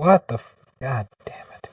What the God damn it.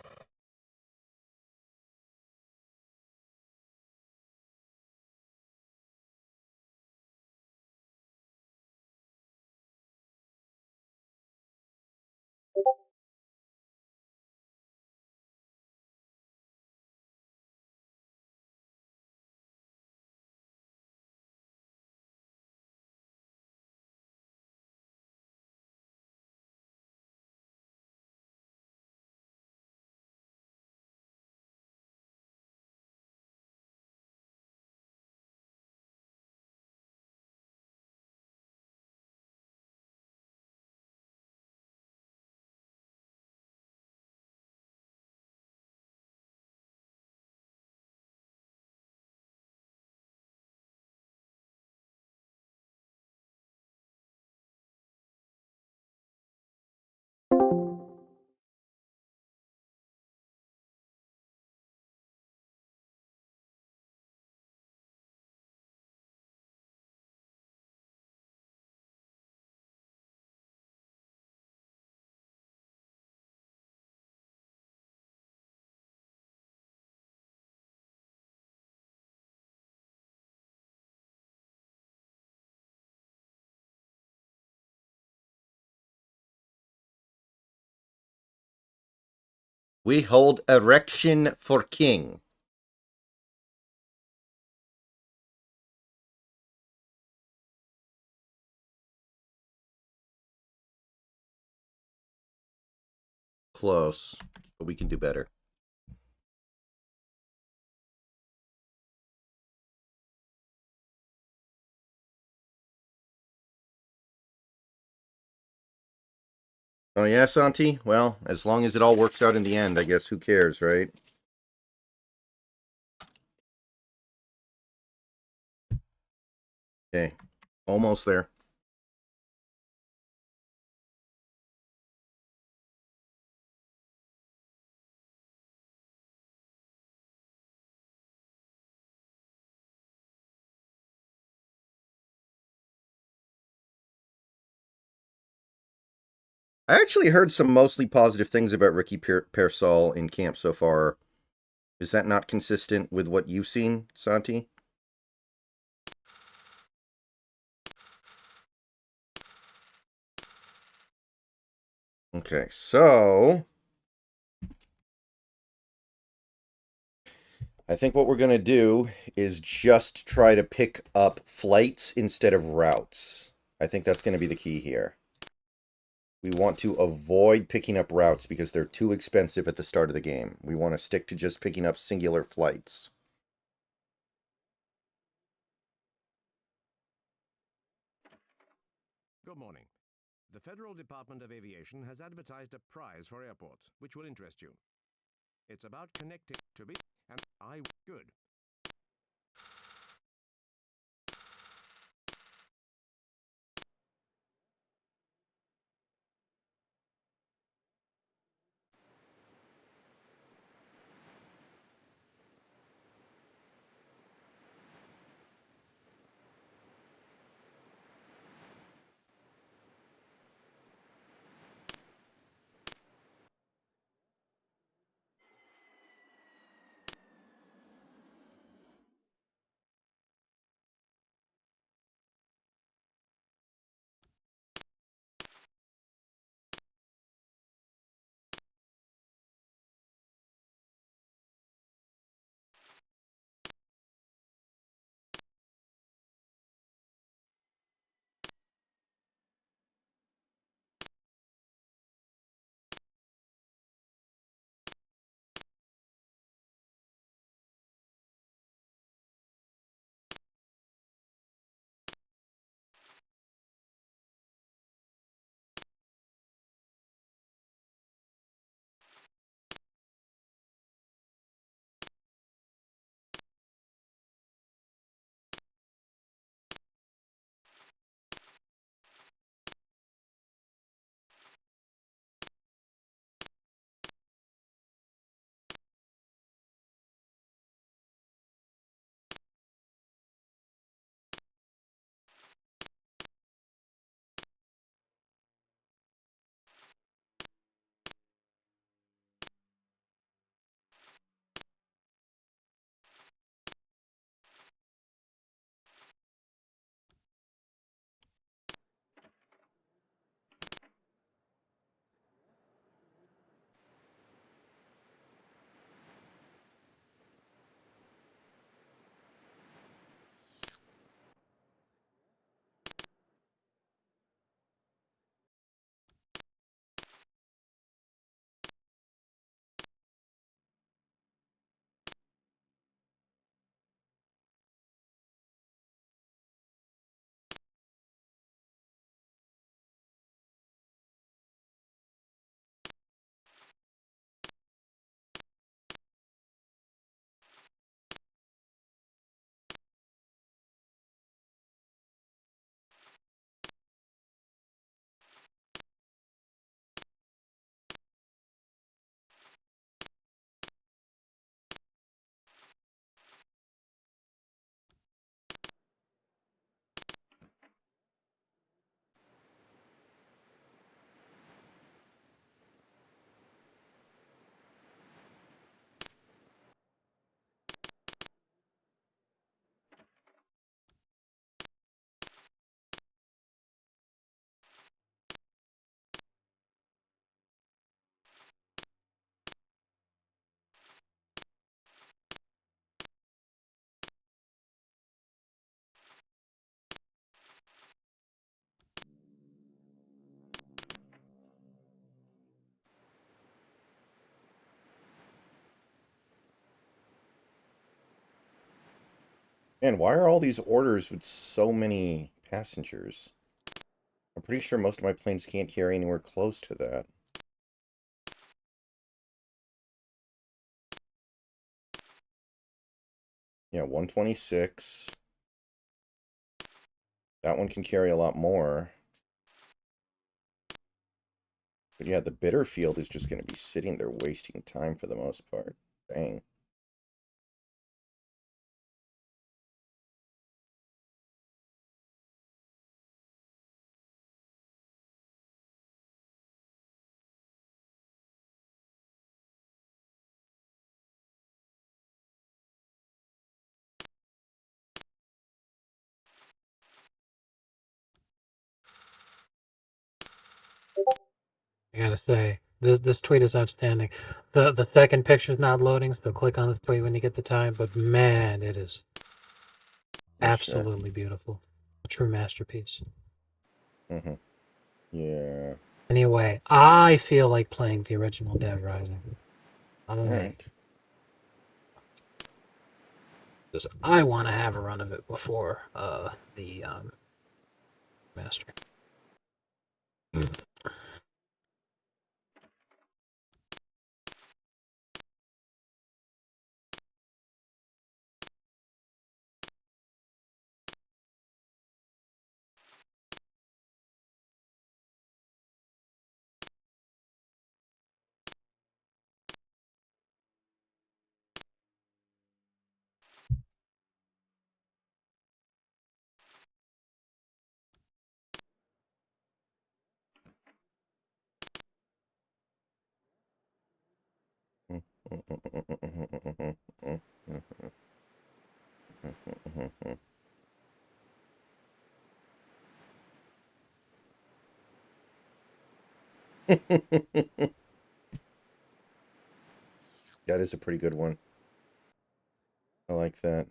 We hold erection for king. Close, but we can do better. Oh, yeah, Santi? Well, as long as it all works out in the end, I guess who cares, right? Okay, almost there. I actually heard some mostly positive things about Ricky Pearsall in camp so far. Is that not consistent with what you've seen, Santi? Okay, so I think what we're going to do is just try to pick up flights instead of routes. I think that's going to be the key here. We want to avoid picking up routes because they're too expensive at the start of the game. We want to stick to just picking up singular flights. Good morning. The Federal Department of Aviation has advertised a prize for airports, which will interest you. It's about connecting to be and I good. Man, why are all these orders with so many passengers? I'm pretty sure most of my planes can't carry anywhere close to that. Yeah, 126. That one can carry a lot more. But yeah, the bidder field is just going to be sitting there wasting time for the most part. Dang. I gotta say, this tweet is outstanding. The second picture's not loading, so click on this tweet when you get the time. But man, it is For sure. absolutely beautiful, a true masterpiece. Mm-hmm. Yeah. Anyway, I feel like playing the original Dead Rising. Alright. Because I want to have a run of it before the master. That is a pretty good one. I like that.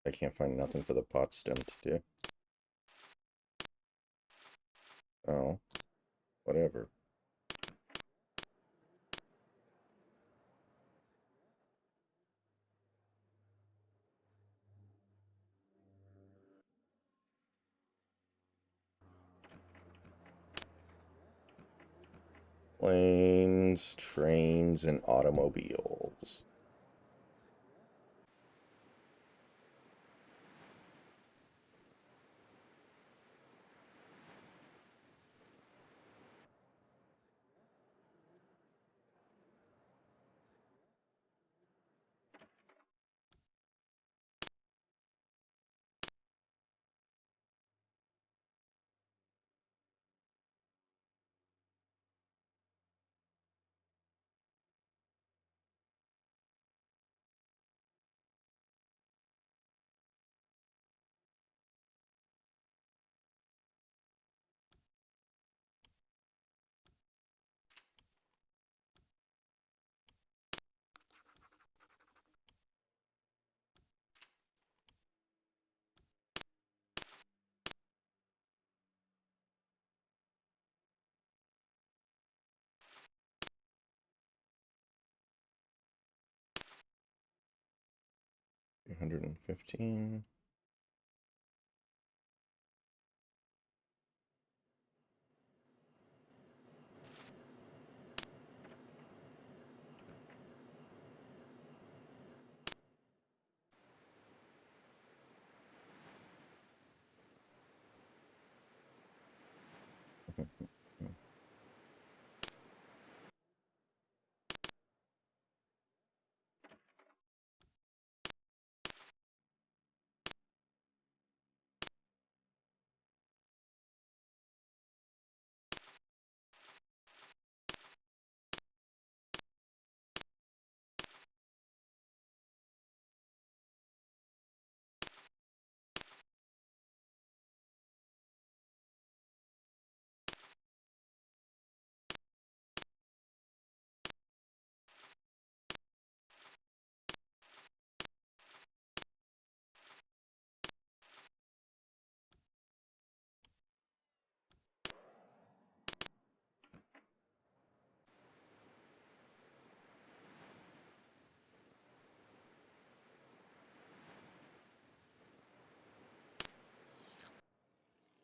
I can't find nothing for the pot stem to do. Oh, whatever. Planes, trains, and automobiles. $315.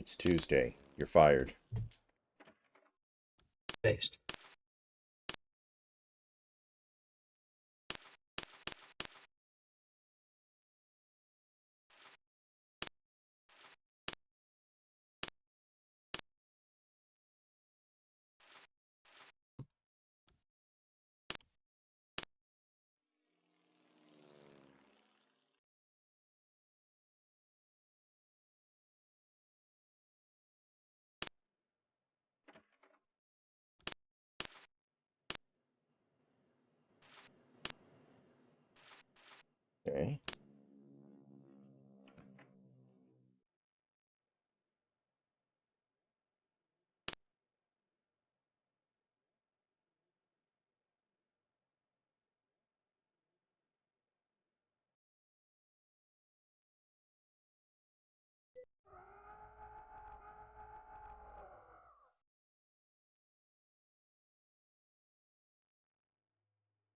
It's Tuesday. You're fired. Based. Okay.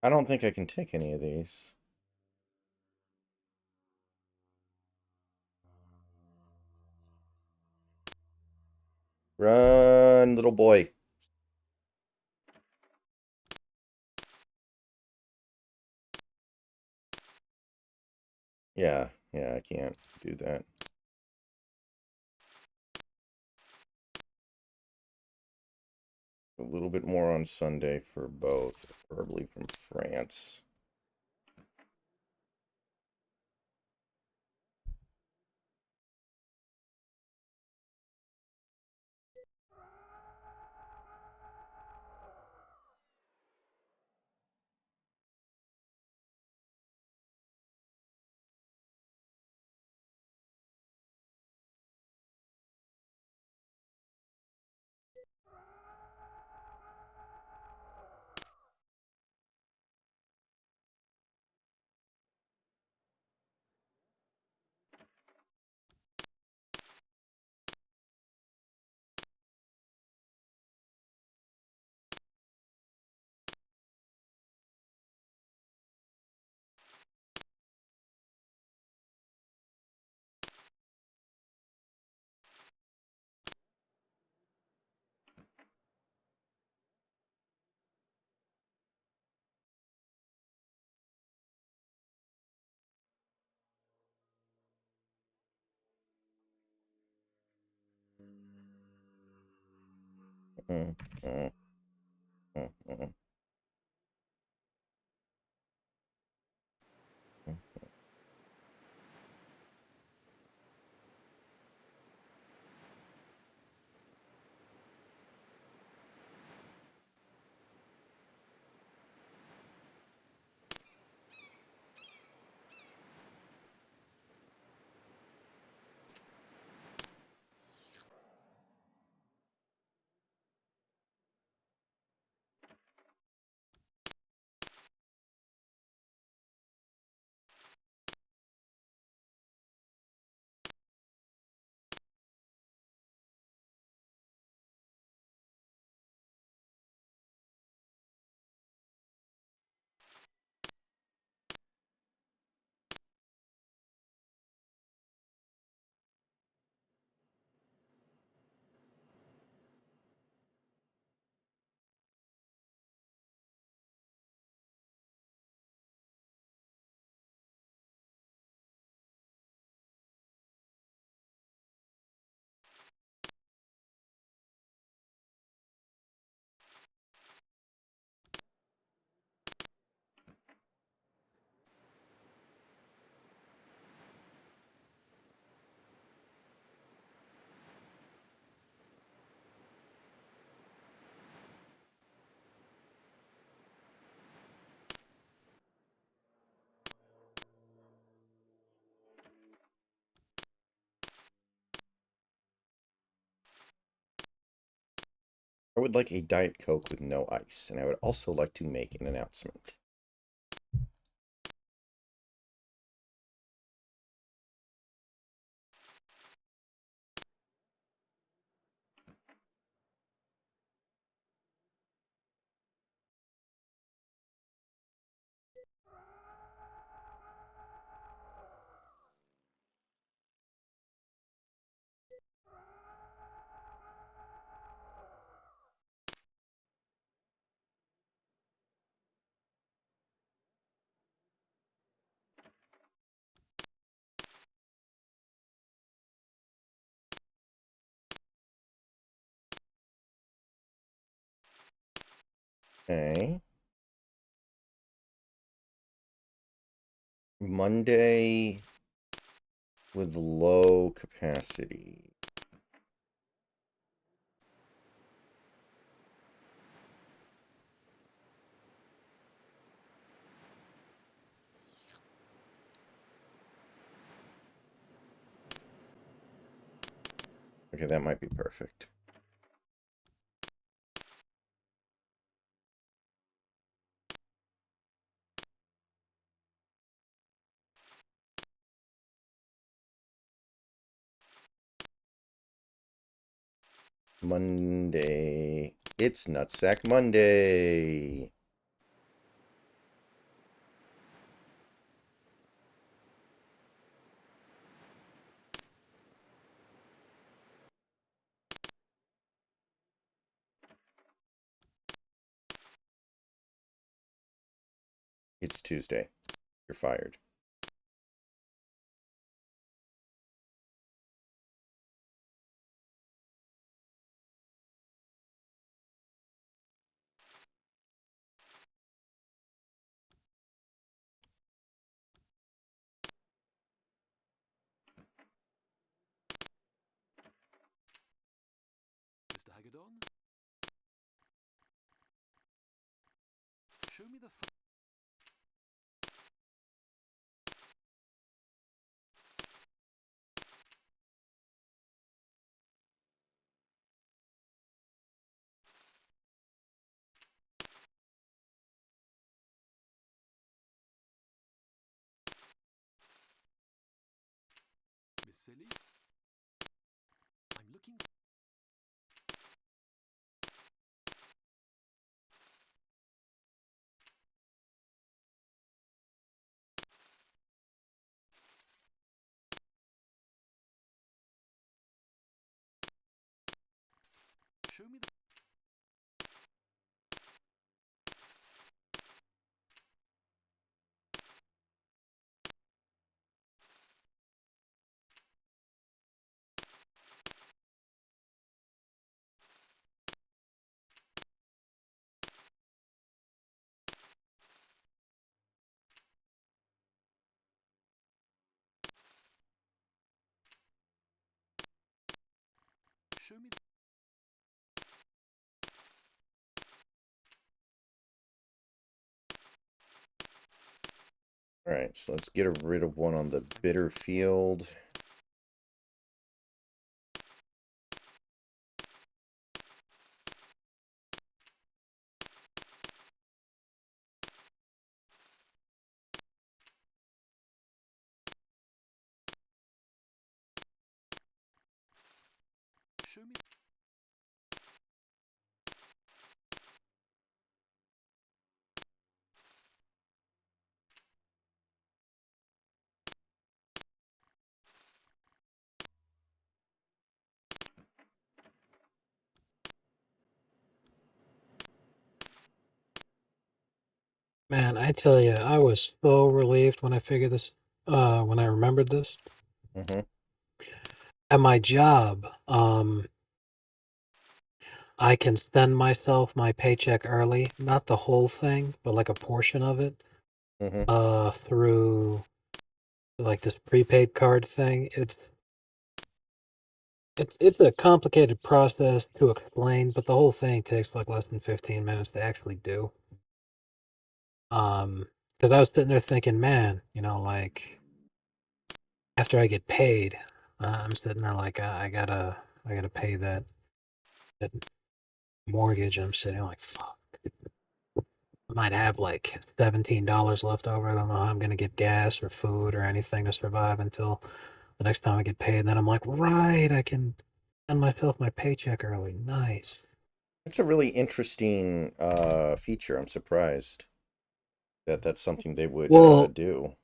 I don't think I can take any of these. Run, little boy. Yeah, I can't do that. A little bit more on Sunday for both, preferably from France. Mm, mm, mm, mm, mm. I would like a Diet Coke with no ice, and I would also like to make an announcement. Okay. Monday with low capacity. Okay, that might be perfect. Monday. It's Nutsack Monday. It's Tuesday. You're fired. Mr. Hagedorn? Show me the Miss Silly? I'm looking. Show me the. Show me the. All right, so let's get rid of one on the bitter field. Show me. Man, I tell you, I was so relieved when I figured this, when I remembered this. Mm-hmm. At my job, I can send myself my paycheck early, not the whole thing, but like a portion of it, Mm-hmm. through like this prepaid card thing. It's a complicated process to explain, but the whole thing takes like less than 15 minutes to actually do. Because I was sitting there thinking, man, like after I get paid, I'm sitting there like I gotta pay that mortgage. I'm sitting like, fuck, I might have like $17 left over. I don't know how I'm gonna get gas or food or anything to survive until the next time I get paid. And then I'm like, right, I can send myself my paycheck early. Nice. It's a really interesting feature. I'm surprised that that's something they would Well, do.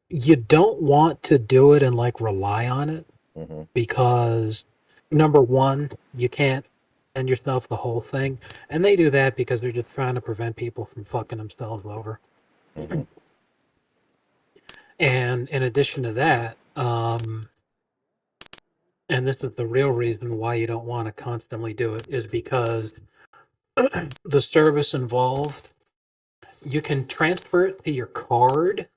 you don't want to do it and like rely on it Mm-hmm. because number one, you can't send yourself the whole thing. And they do that because they're just trying to prevent people from fucking themselves over. Mm-hmm. And in addition to that, and this is the real reason why you don't want to constantly do it, is because the service involved. You can transfer it to your card,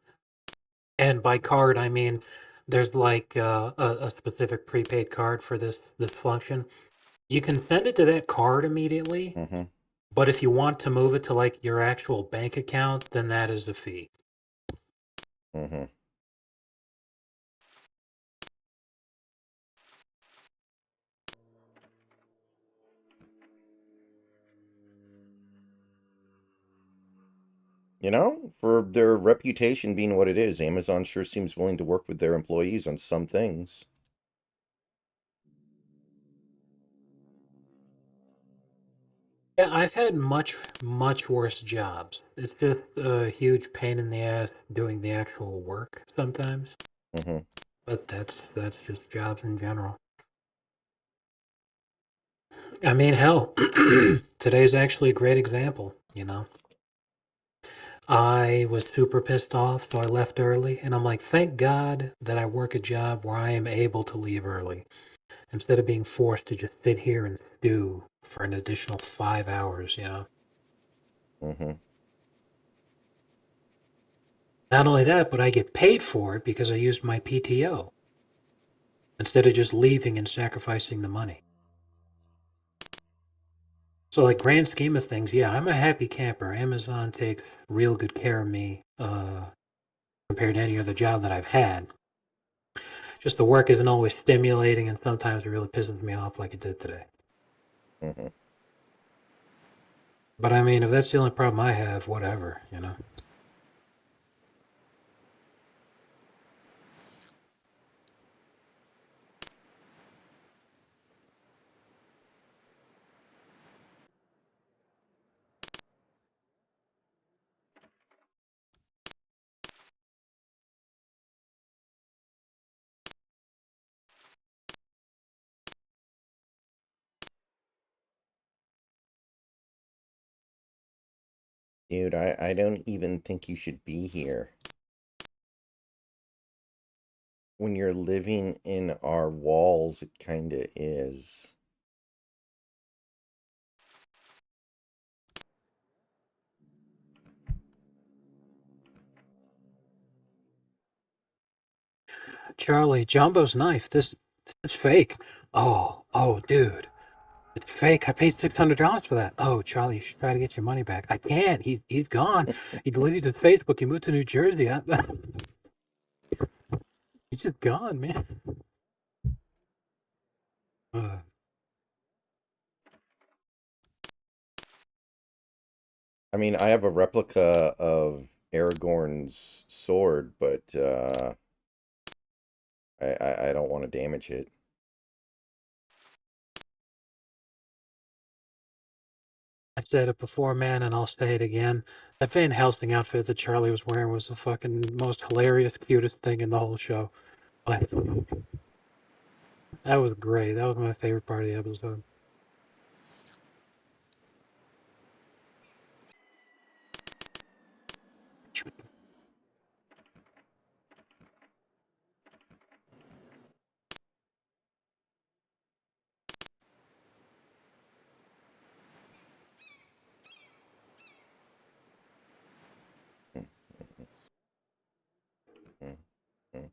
and by card I mean there's like a specific prepaid card for this function. You can send it to that card immediately, Mm-hmm. but if you want to move it to like your actual bank account, then that is a fee. Mm-hmm. You know, for their reputation being what it is, Amazon sure seems willing to work with their employees on some things. Yeah, I've had much worse jobs. It's just a huge pain in the ass doing the actual work sometimes. Mm-hmm. But that's just jobs in general. I mean, hell, today's actually a great example, you know. I was super pissed off, so I left early, and I'm like, thank God that I work a job where I am able to leave early instead of being forced to just sit here and stew for an additional 5 hours, you know. Mm-hmm. Not only that, but I get paid for it because I used my PTO instead of just leaving and sacrificing the money. So, like, grand scheme of things, yeah, I'm a happy camper. Amazon takes real good care of me compared to any other job that I've had. Just the work isn't always stimulating, and sometimes it really pisses me off, like it did today. Mm-hmm. But I mean, if that's the only problem I have, whatever, you know. Dude, I don't even think you should be here. When you're living in our walls, it kinda is. Charlie, Jumbo's knife. This is fake. Oh, dude, it's fake. I paid $600 for that. Oh, Charlie, you should try to get your money back. I can't. He's gone. He deleted his Facebook. He moved to New Jersey. He's just gone, man. Uh, I mean, I have a replica of Aragorn's sword, but I don't want to damage it. I said it before, man, and I'll say it again. That Van Helsing outfit that Charlie was wearing was the fucking most hilarious, cutest thing in the whole show. Like, that was great. That was my favorite part of the episode. Mm, mm, mm.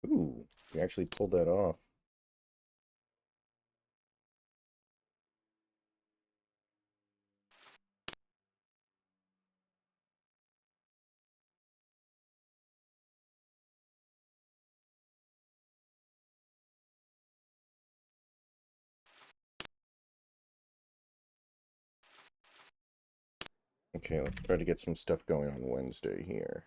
Ooh, we actually pulled that off. Okay, let's try to get some stuff going on Wednesday here.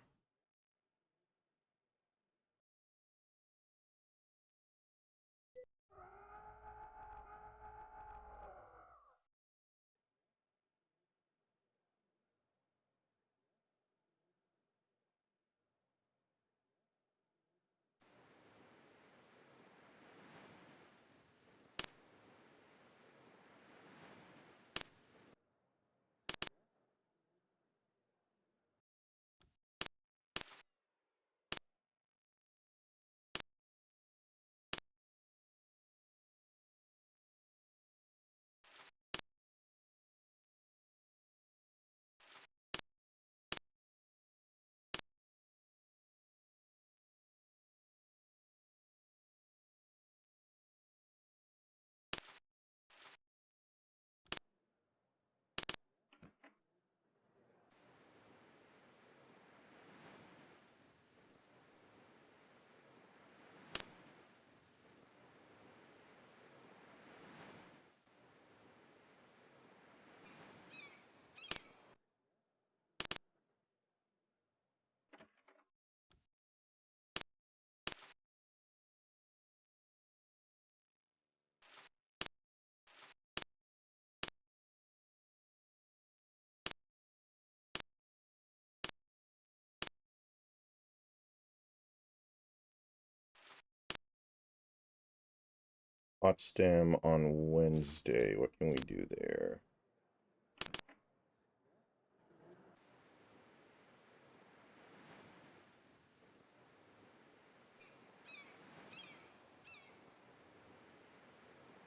Hot stem on Wednesday. What can we do there?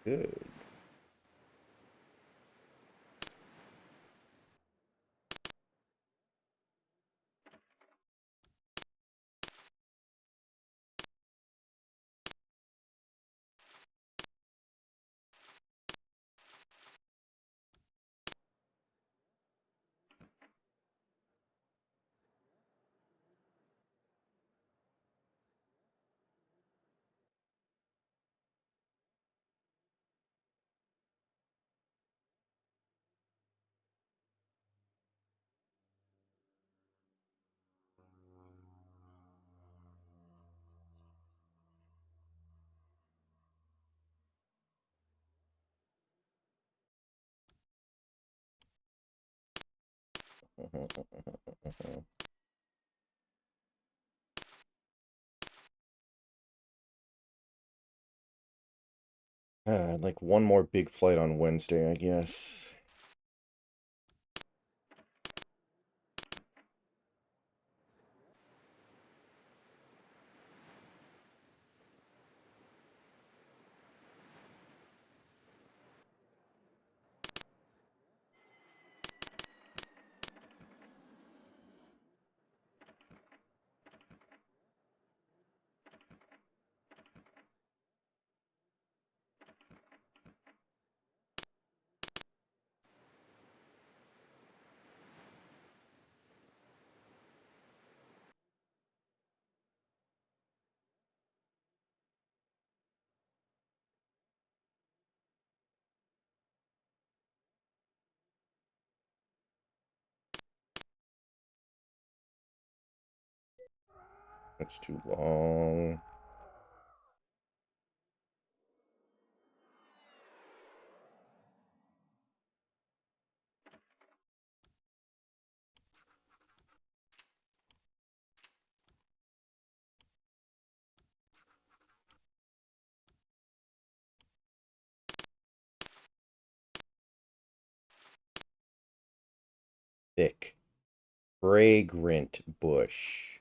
Good. I'd like one more big flight on Wednesday, I guess. That's too long. Thick, fragrant bush.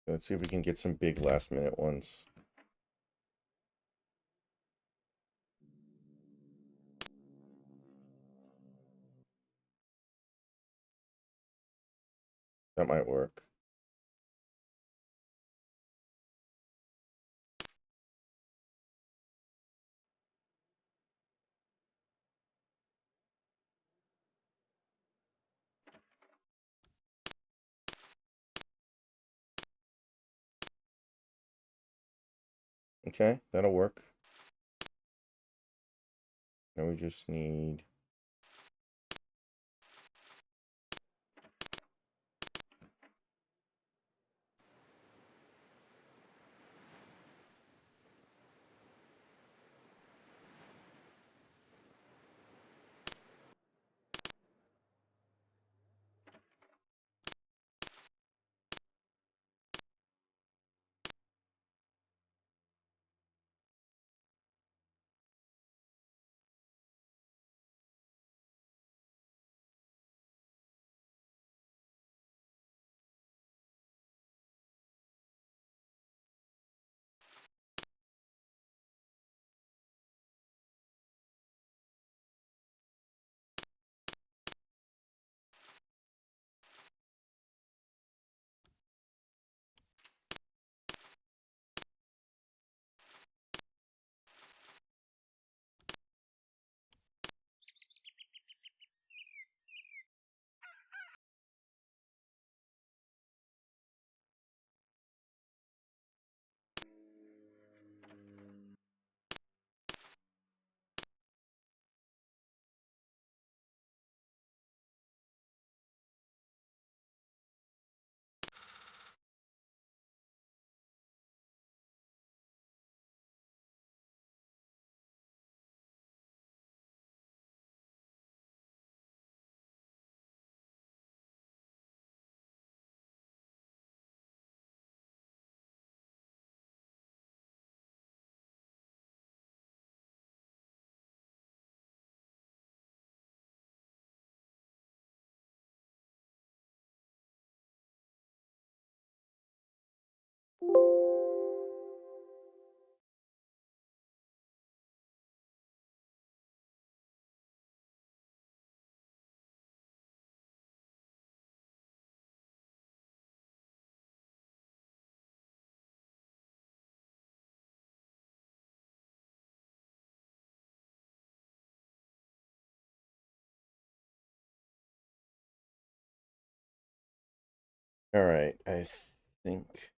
Let's see if we can get some big last minute ones. That might work. Okay, that'll work. Now we just need... All right, I think...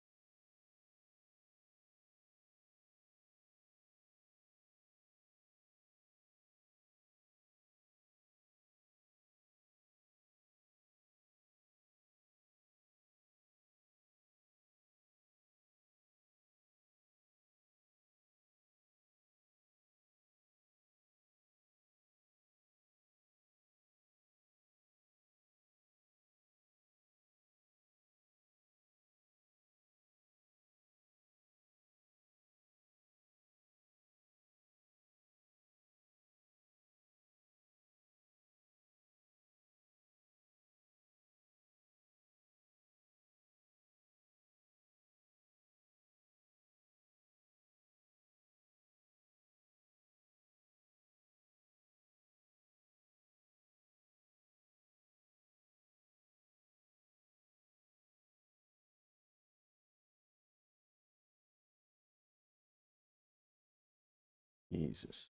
Jesus.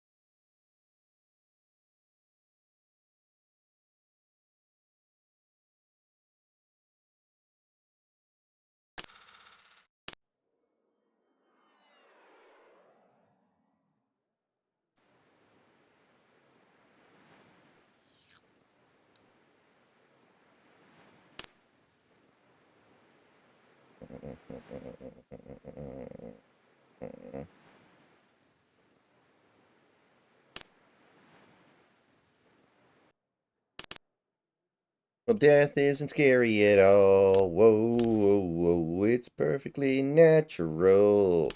Well, death isn't scary at all. Whoa, whoa, whoa. It's perfectly natural.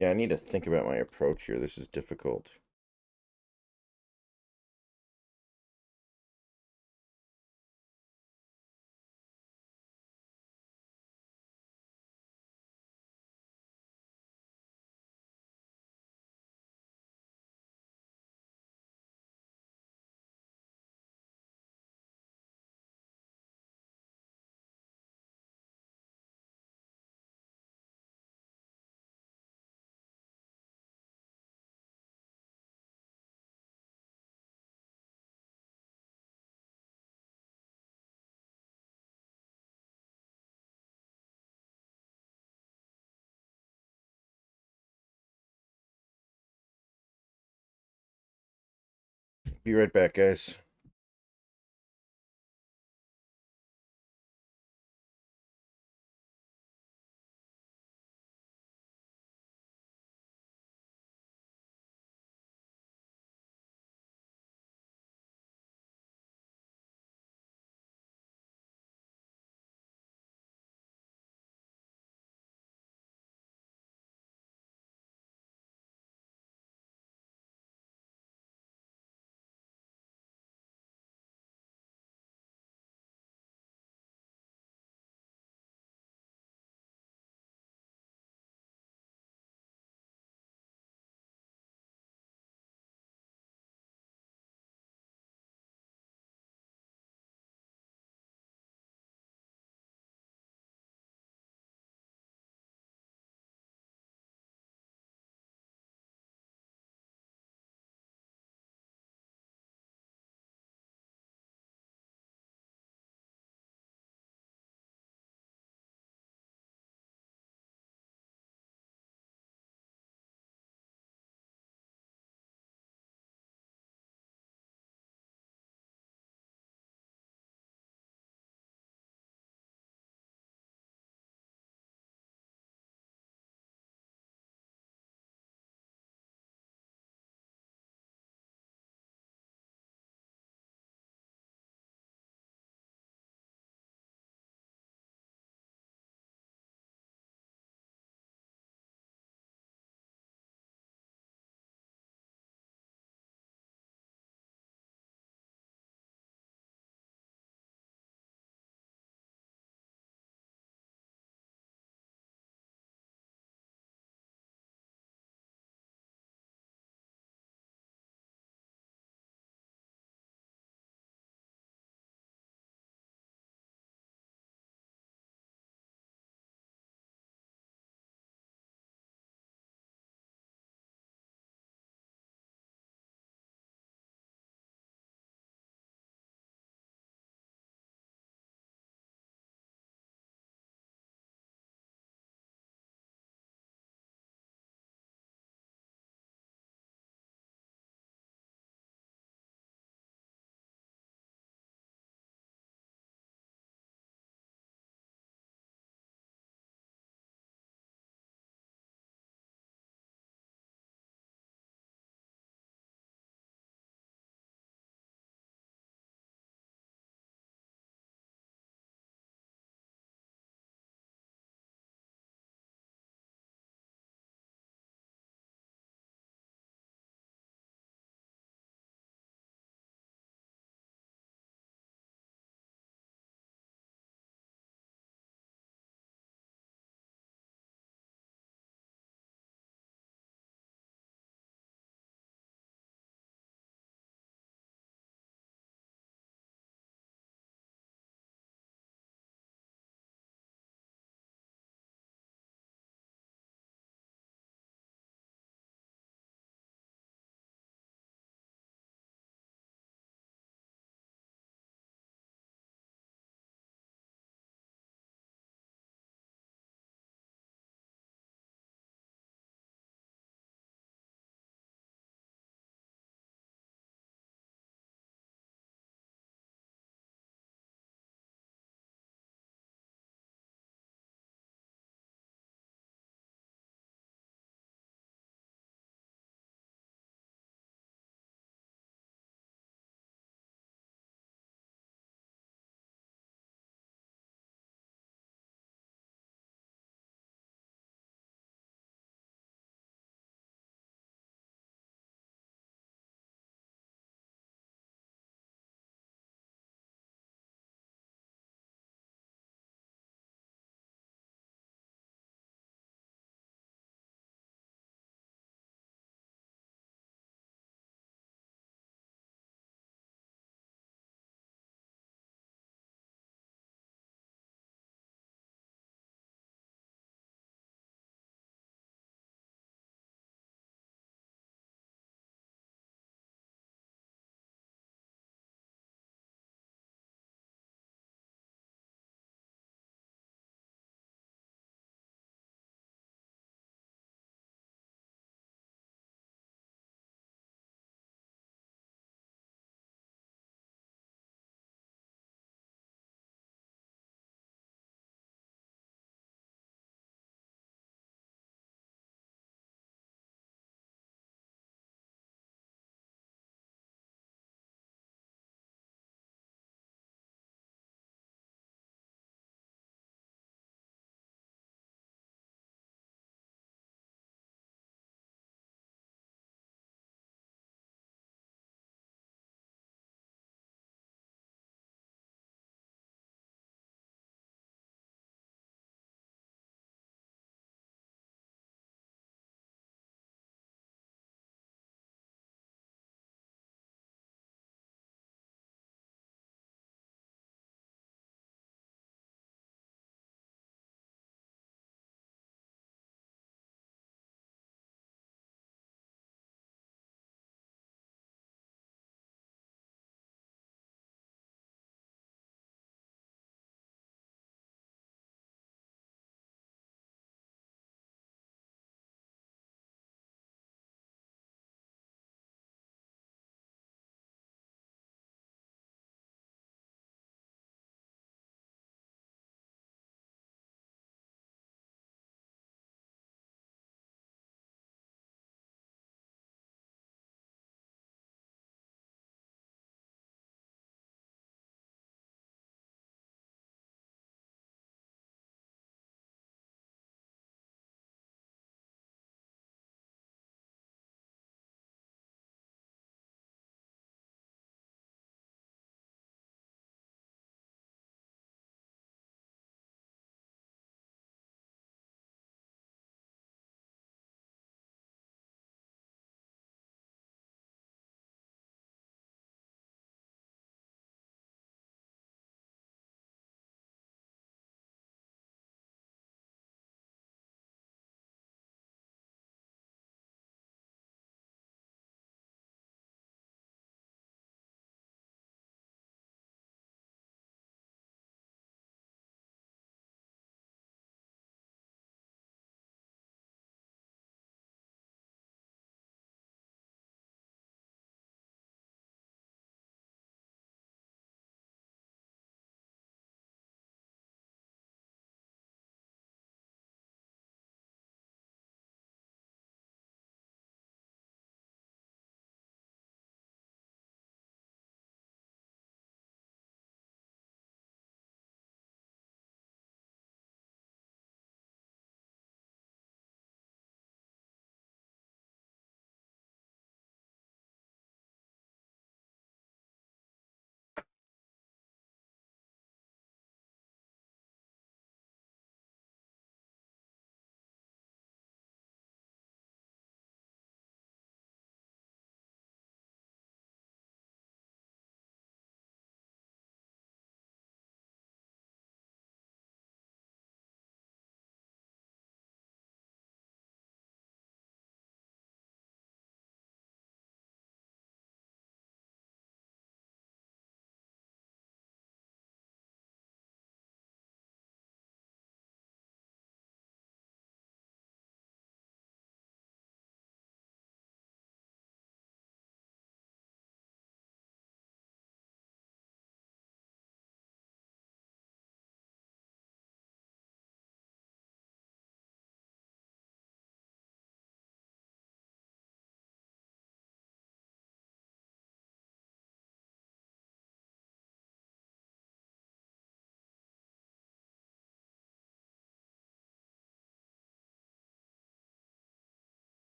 Yeah, I need to think about my approach here. This is difficult. Be right back, guys.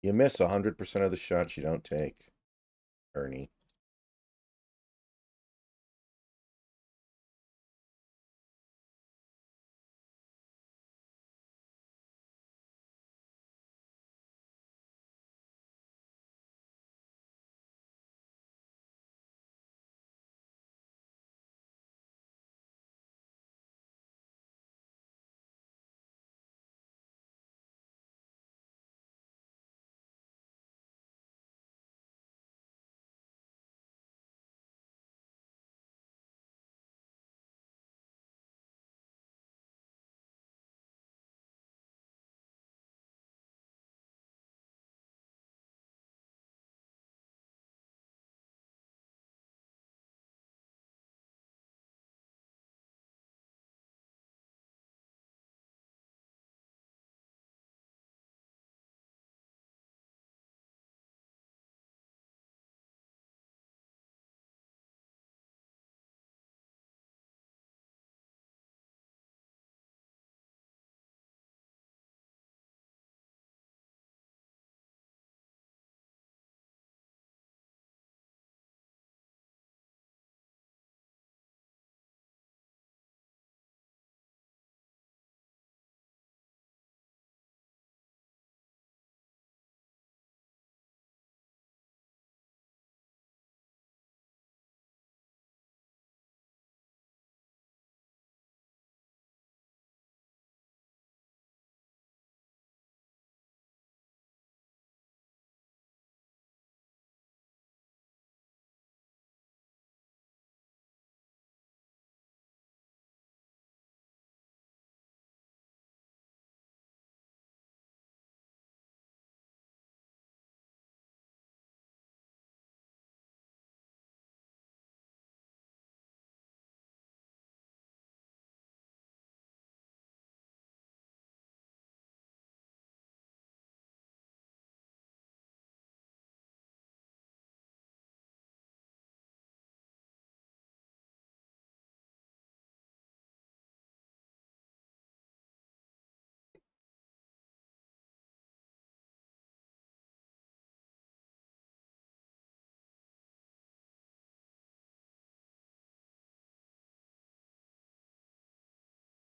You miss 100% of the shots you don't take, Ernie.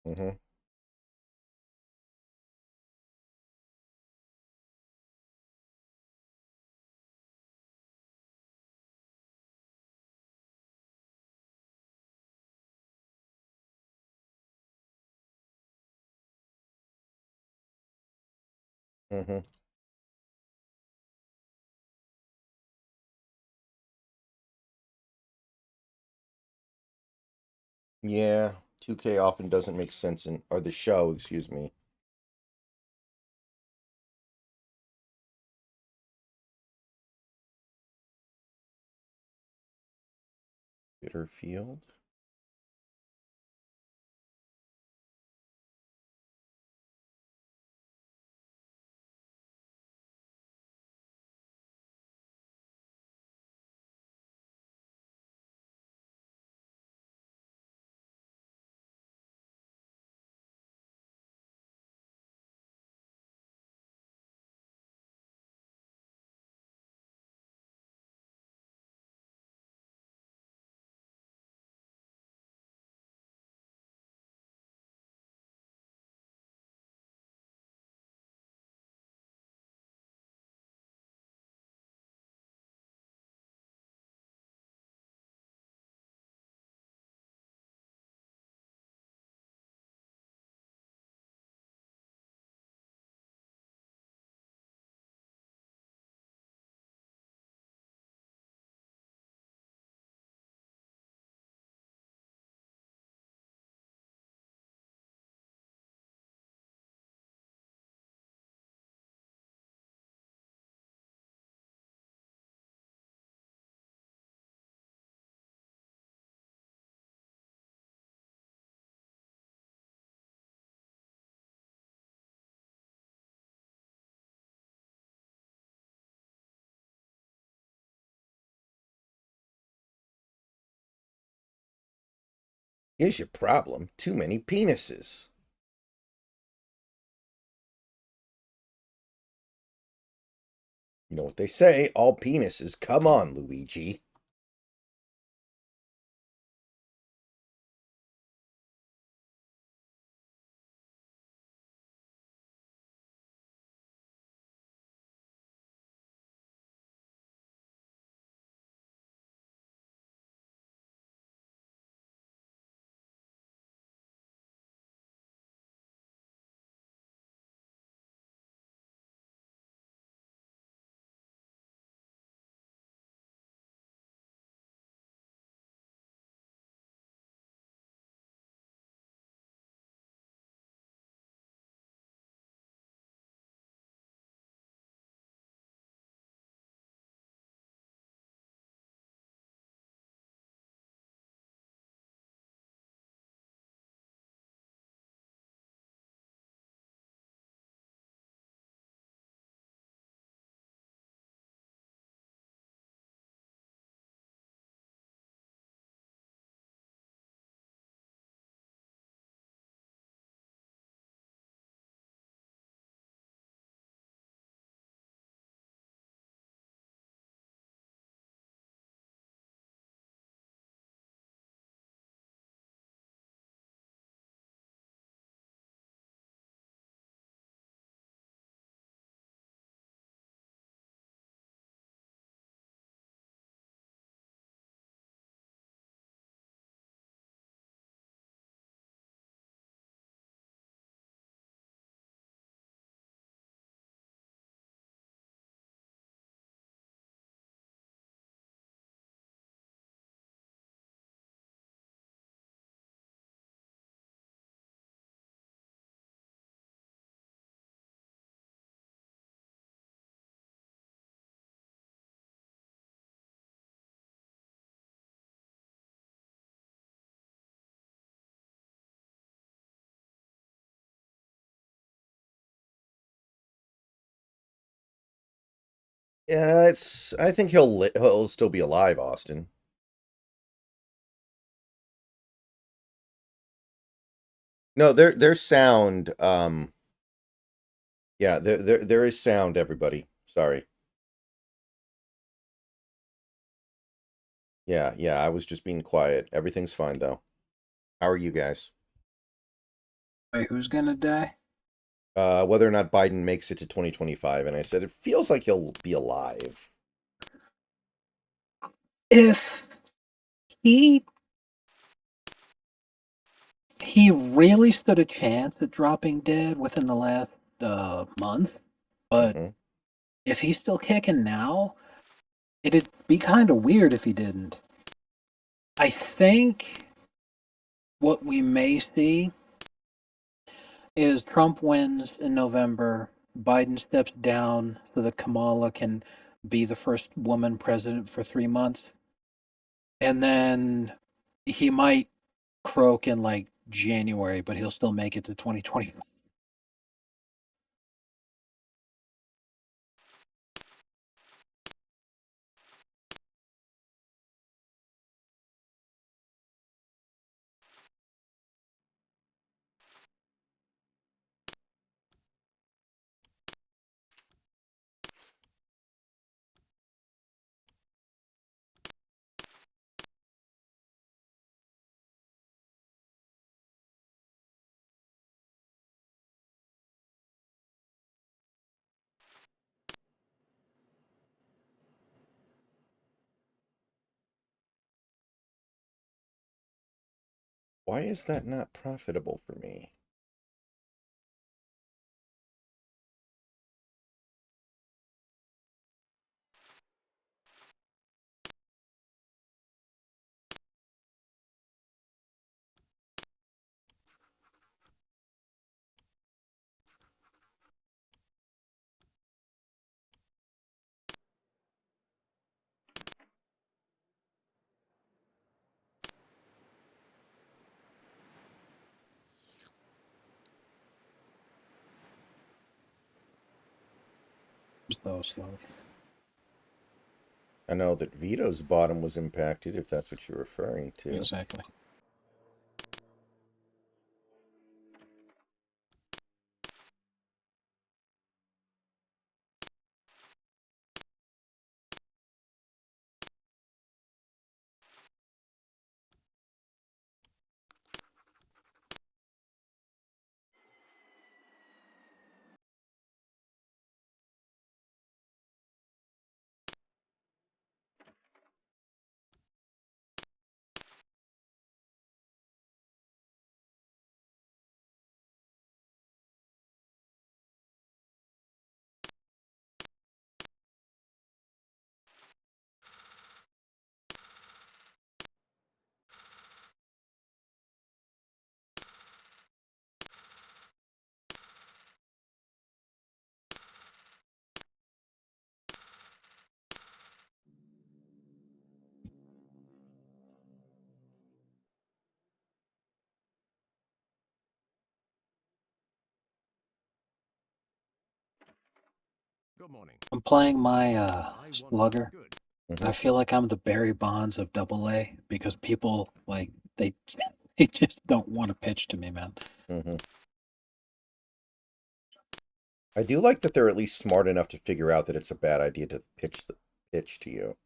Mm-hmm. Mm-hmm. Yeah, 2K often doesn't make sense or the show, excuse me. Bitterfield. Here's your problem. Too many penises. You know what they say, all penises come on, Luigi. Yeah, it's. I think he'll still be alive, Austin. No, there's sound. Yeah, there is sound. Everybody, sorry. Yeah. I was just being quiet. Everything's fine though. How are you guys? Wait, who's gonna die? Whether or not Biden makes it to 2025, and I said it feels like he'll be alive. If he he really stood a chance at dropping dead within the last month, but Mhm. if he's still kicking now, it'd be kind of weird if he didn't. I think what we may see is Trump wins in November, Biden steps down so that Kamala can be the first woman president for 3 months, and then he might croak in like January, but he'll still make it to 2020. Why is that not profitable for me? So slow. I know that Vito's bottom was impacted, if that's what you're referring to. Exactly. Good morning. I'm playing my I want slugger. good. And I feel like I'm the Barry Bonds of AA because people like they they just don't want to pitch to me, man. Mm-hmm. I do like that they're at least smart enough to figure out that it's a bad idea to pitch to you.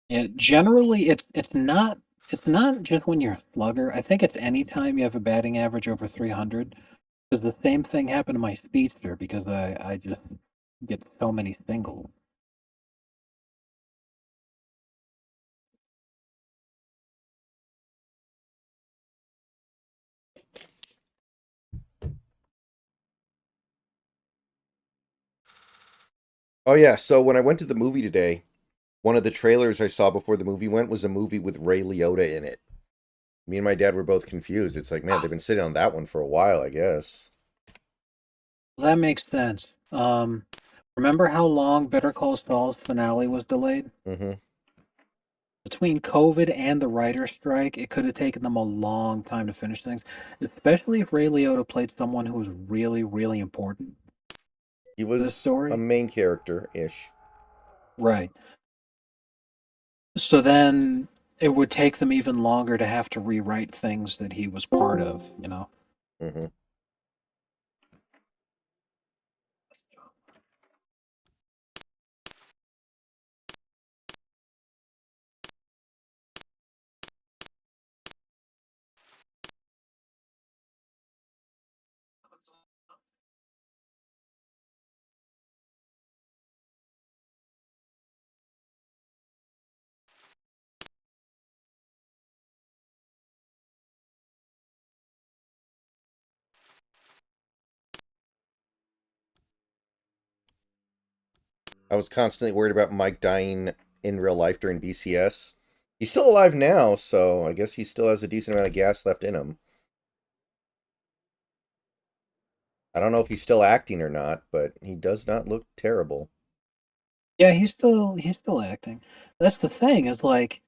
Yeah, generally it's not just when you're a slugger. I think it's any time you have a batting average over 300. Because the same thing happened to my speedster because I just get so many singles. Oh yeah, so when I went to the movie today, one of the trailers I saw before the movie went was a movie with Ray Liotta in it. Me and my dad were both confused. It's like, man, they've been sitting on that one for a while, I guess. That makes sense. Remember how long Better Call Saul's finale was delayed? Mm-hmm. Between COVID and the writer's strike, it could have taken them a long time to finish things, especially if Ray Liotta played someone who was really, really important He to the was a story. main character-ish. Right. So then it would take them even longer to have to rewrite things that he was part of, you know? Mm-hmm. I was constantly worried about Mike dying in real life during BCS. He's still alive now, so I guess he still has a decent amount of gas left in him. I don't know if he's still acting or not, but he does not look terrible. Yeah, he's still acting. That's the thing, is like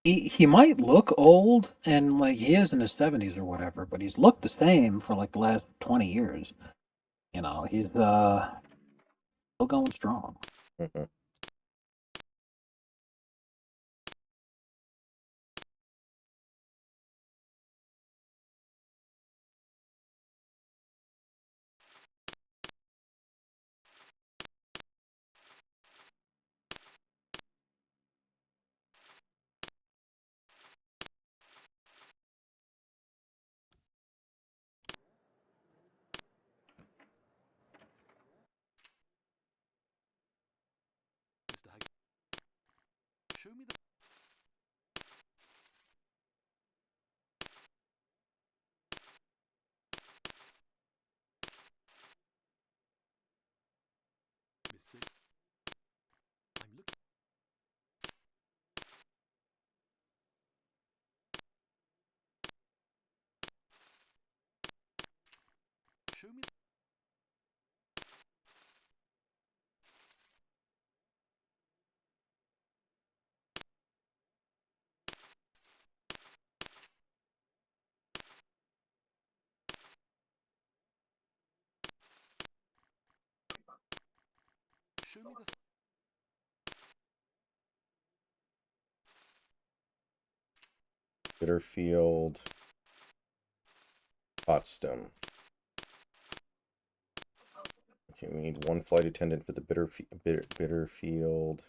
he might look old and like he is in his 70s or whatever, but he's looked the same for like the last 20 years. You know, he's still going strong. Mhm. Mr. Hag, show me the Miss City. I'm looking. Show me. Show me the. Bitterfield, Potsdam. Okay, we need one flight attendant for the Bitterfield.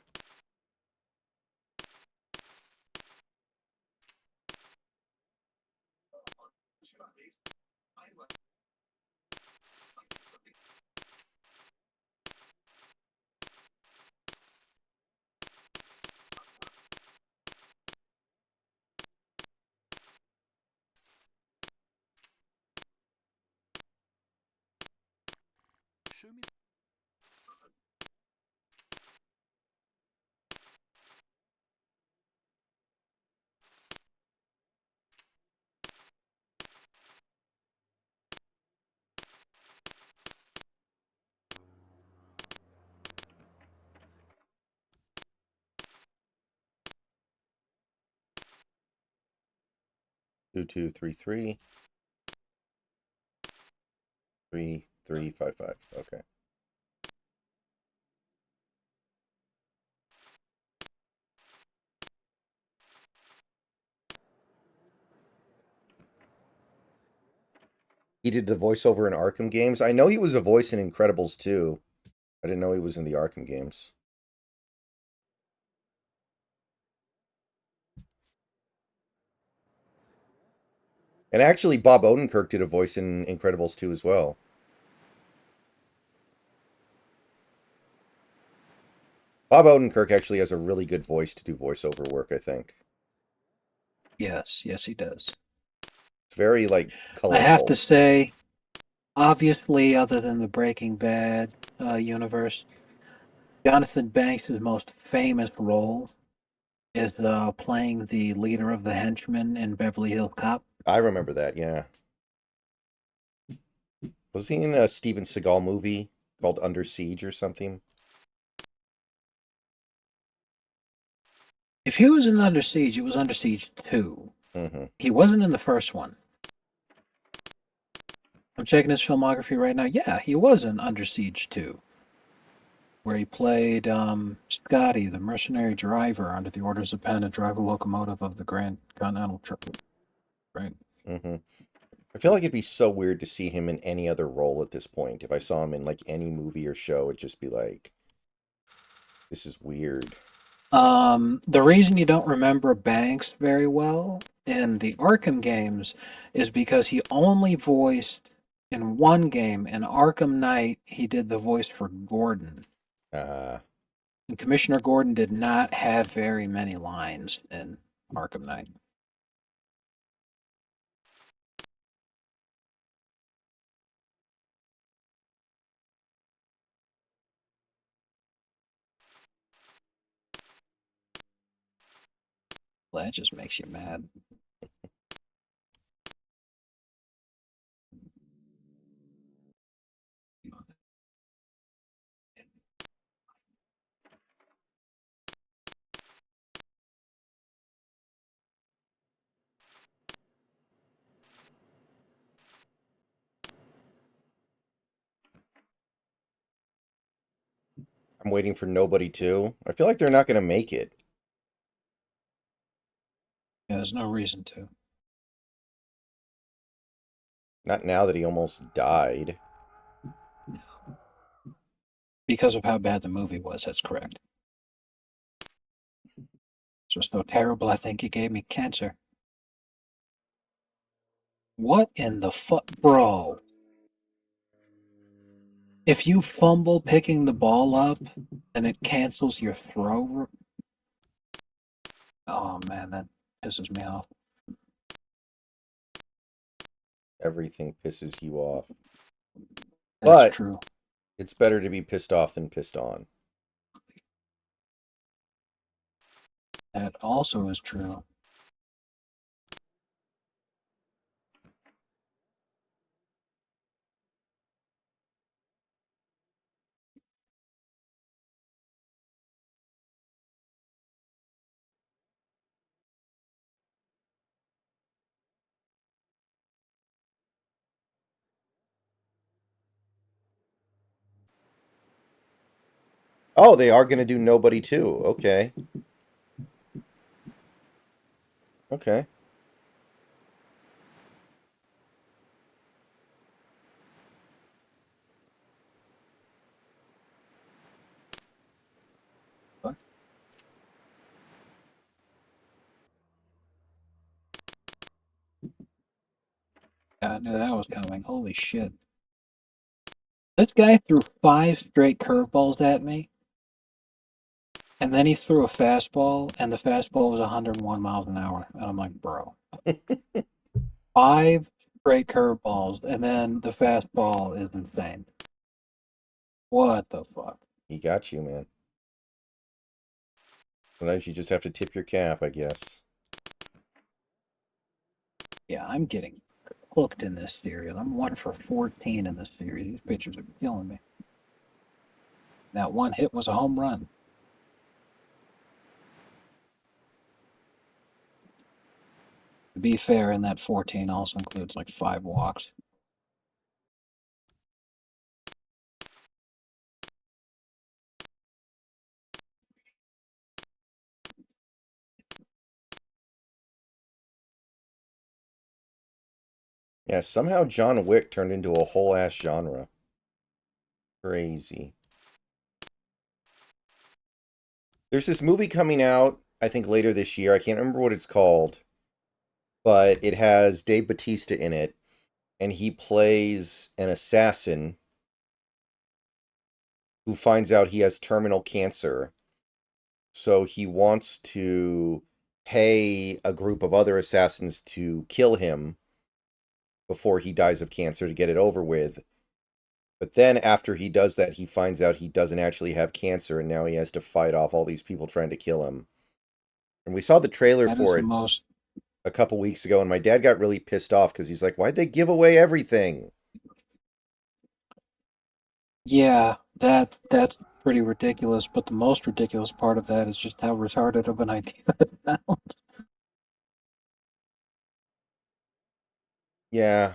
Show me. Two two three three 3 355. Okay. He did the voiceover in Arkham games. I know he was a voice in Incredibles too. I didn't know he was in the Arkham games. And actually, Bob Odenkirk did a voice in Incredibles 2 as well. Bob Odenkirk actually has a really good voice to do voiceover work, I think. Yes, yes, he does. It's very, like, I have to colorful. say, obviously, other than the Breaking Bad universe, Jonathan Banks' most famous role is playing the leader of the henchmen in Beverly Hills Cop. I remember that, yeah. Was he in a Steven Seagal movie called Under Siege or something? If he was in Under Siege, it was Under Siege 2. Mm-hmm. He wasn't in the first one. I'm checking his filmography right now. Yeah, he was in Under Siege 2, where he played Scotty, the mercenary driver, under the orders of Penn to drive a locomotive of the Grand Continental Truck. Right. Mm-hmm. I feel like it'd be so weird to see him in any other role at this point. If I saw him in, like, any movie or show, it'd just be like, this is weird. The reason you don't remember Banks very well in the Arkham games is because he only voiced in one game, in Arkham Knight, he did the voice for Gordon. Uh, And Commissioner Gordon did not have very many lines in Arkham Knight. Well, that just makes you mad. I'm waiting for Nobody to. I feel like they're not going to make it. Yeah, there's no reason to. Not now that he almost died. Because of how bad the movie was, that's correct. It was so terrible, I think it gave me cancer. What in the fuck? Bro. If you fumble picking the ball up and it cancels your throw. Oh man, that pisses me off. Everything pisses you off. That's But true. it's better to be pissed off than pissed on. That also is true. Oh, they are going to do Nobody too. Okay. Okay. But I knew that was coming. Holy shit. This guy threw 5 straight curveballs at me. And then he threw a fastball, and the fastball was 101 miles an hour. And I'm like, bro. 5 straight curveballs, and then the fastball is insane. What the fuck? He got you, man. Sometimes you just have to tip your cap, I guess. Yeah, I'm getting hooked in this series. I'm 1 for 14 in this series. These pitchers are killing me. That one hit was a home run. To be fair, in that 14 also includes like 5 walks. Yeah, somehow John Wick turned into a whole ass genre. Crazy. There's this movie coming out, I think later this year. I can't remember what it's called, but it has Dave Bautista in it, and he plays an assassin who finds out he has terminal cancer. So he wants to pay a group of other assassins to kill him before he dies of cancer to get it over with. But then after he does that, he finds out he doesn't actually have cancer, and now he has to fight off all these people trying to kill him. And we saw the trailer That is for the it most. a couple weeks ago, and my dad got really pissed off because he's like, "Why'd they give away everything?" Yeah, that's pretty ridiculous. But the most ridiculous part of that is just how retarded of an idea it sounds. Yeah.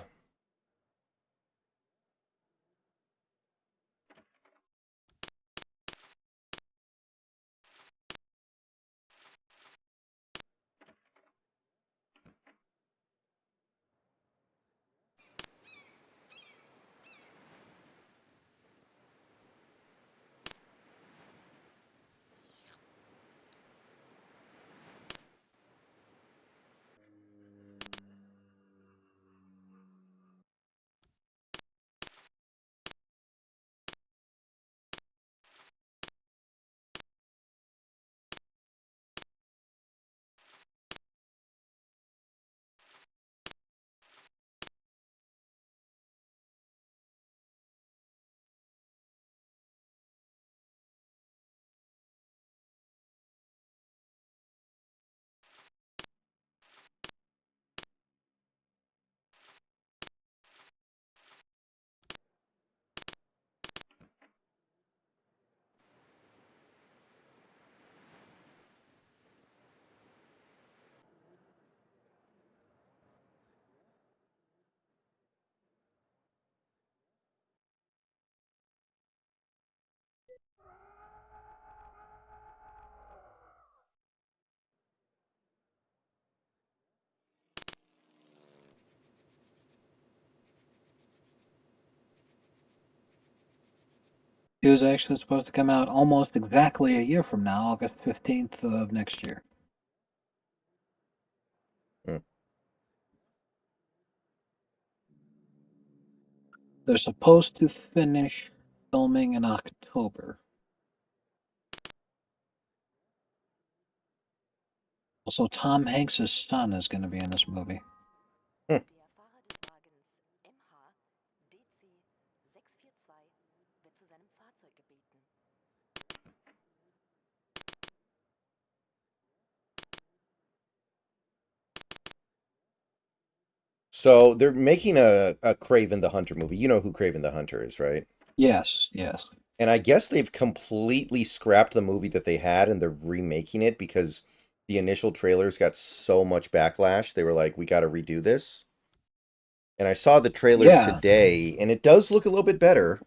It was actually supposed to come out almost exactly a year from now, August 15th of next year. Hmm. They're supposed to finish filming in October. Also, Tom Hanks' son is going to be in this movie. Hmm. Der Fahrer des Wagens MH-DC-642 wird zu seinem Fahrzeug gebeten. So they're making a Craven the Hunter movie. You know who Craven the Hunter is, right? Yes, yes. And I guess they've completely scrapped the movie that they had and they're remaking it because the initial trailers got so much backlash. They were like, we got to redo this. And I saw the trailer Yeah, today, and it does look a little bit better.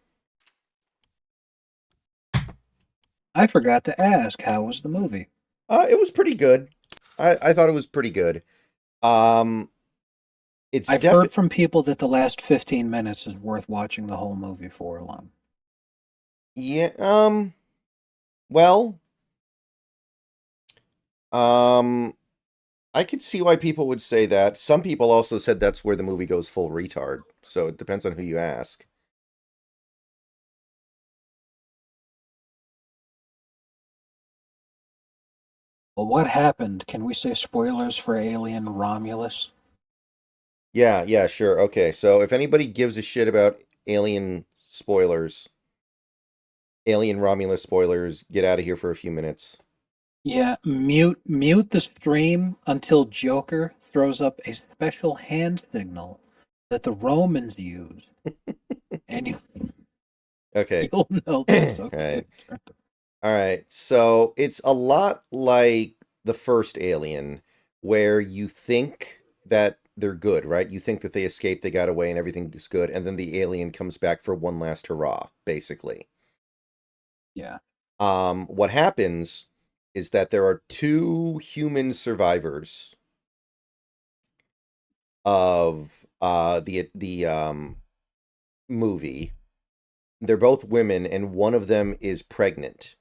I forgot to ask, how was the movie? It was pretty good. I thought it was pretty good. Um, it's I've heard definitely from people that the last 15 minutes is worth watching the whole movie for alone. yeah. Well, um, I could see why people would say that. Some people also said that's where the movie goes full retard. So it depends on who you ask. Well, what happened? Can we say spoilers for Alien Romulus? Yeah, yeah, sure. Okay, so if anybody gives a shit about Alien spoilers, Alien Romulus spoilers, get out of here for a few minutes. Yeah, mute the stream until Joker throws up a special hand signal that the Romans use, and Okay. you'll know that it's All okay right. to turn it. All right. So it's a lot like the first Alien, where you think that they're good, right? You think that they escaped, they got away, and everything is good, and then the alien comes back for one last hurrah, basically. Yeah. What happens is that there are two human survivors of the movie. They're both women, and one of them is pregnant.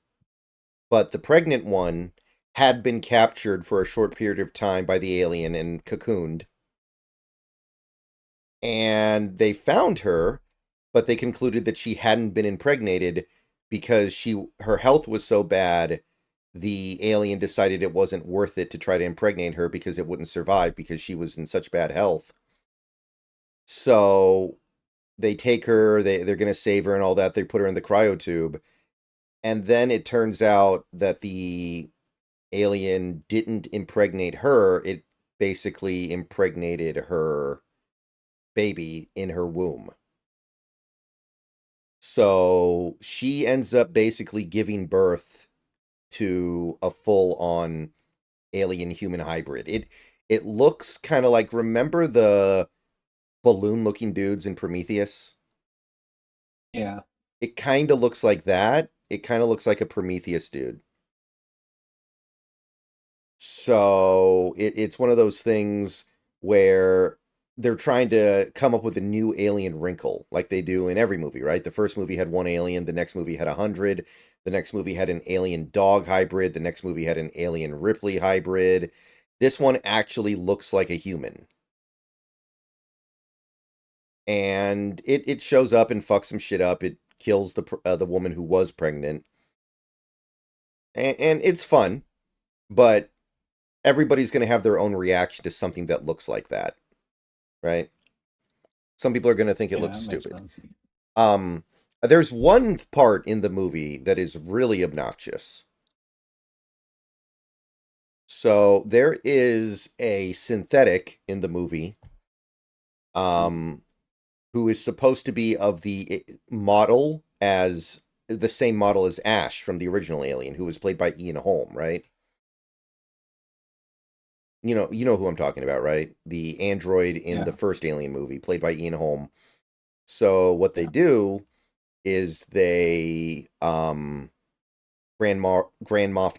But the pregnant one had been captured for a short period of time by the alien and cocooned. And they found her, but they concluded that she hadn't been impregnated because her health was so bad. The alien decided it wasn't worth it to try to impregnate her because it wouldn't survive because she was in such bad health. So they take her, they're going to save her and all that. They put her in the cryotube. And then it turns out that the alien didn't impregnate her. It basically impregnated her baby in her womb. So she ends up basically giving birth to a full-on alien human hybrid. It looks kind of like, remember the balloon-looking dudes in Prometheus? Yeah. It kind of looks like that. It kind of looks like a Prometheus dude. So it's one of those things where they're trying to come up with a new alien wrinkle, like they do in every movie, right? The first movie had one alien, the next movie had 100, the next movie had an alien dog hybrid, the next movie had an alien Ripley hybrid. This one actually looks like a human. And it shows up and fucks some shit up. It kills the woman who was pregnant. And it's fun, but everybody's going to have their own reaction to something that looks like that, right? Some people are going to think it Yeah, looks that makes stupid. sense. There's one part in the movie that is really obnoxious. So there is a synthetic in the movie, who is supposed to be of the model as the same model as Ash from the original Alien, who was played by Ian Holm, right? You know who I'm talking about, right? The android in the Yeah. first Alien movie, played by Ian Holm. So what they Yeah. do is they Grand Moff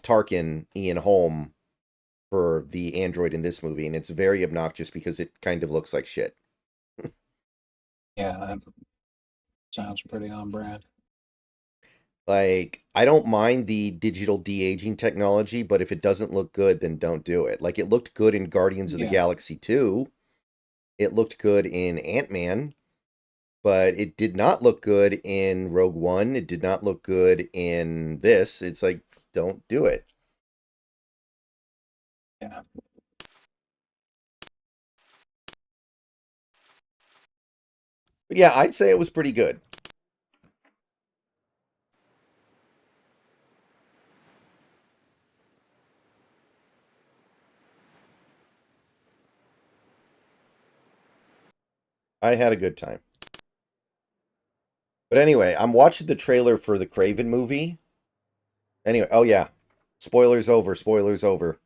Tarkin Ian Holm for the android in this movie, and it's very obnoxious because it kind of looks like shit. Yeah, that sounds pretty on brand. Like, I don't mind the digital de-aging technology, but if it doesn't look good, then don't do it. Like, it looked good in Guardians of the Yeah. Galaxy 2. It looked good in Ant-Man, but it did not look good in Rogue One. It did not look good in this. It's like, don't do it. Yeah. But yeah, I'd say it was pretty good. I had a good time. But anyway, I'm watching the trailer for the Craven movie. Anyway, oh yeah. Spoilers over, spoilers over.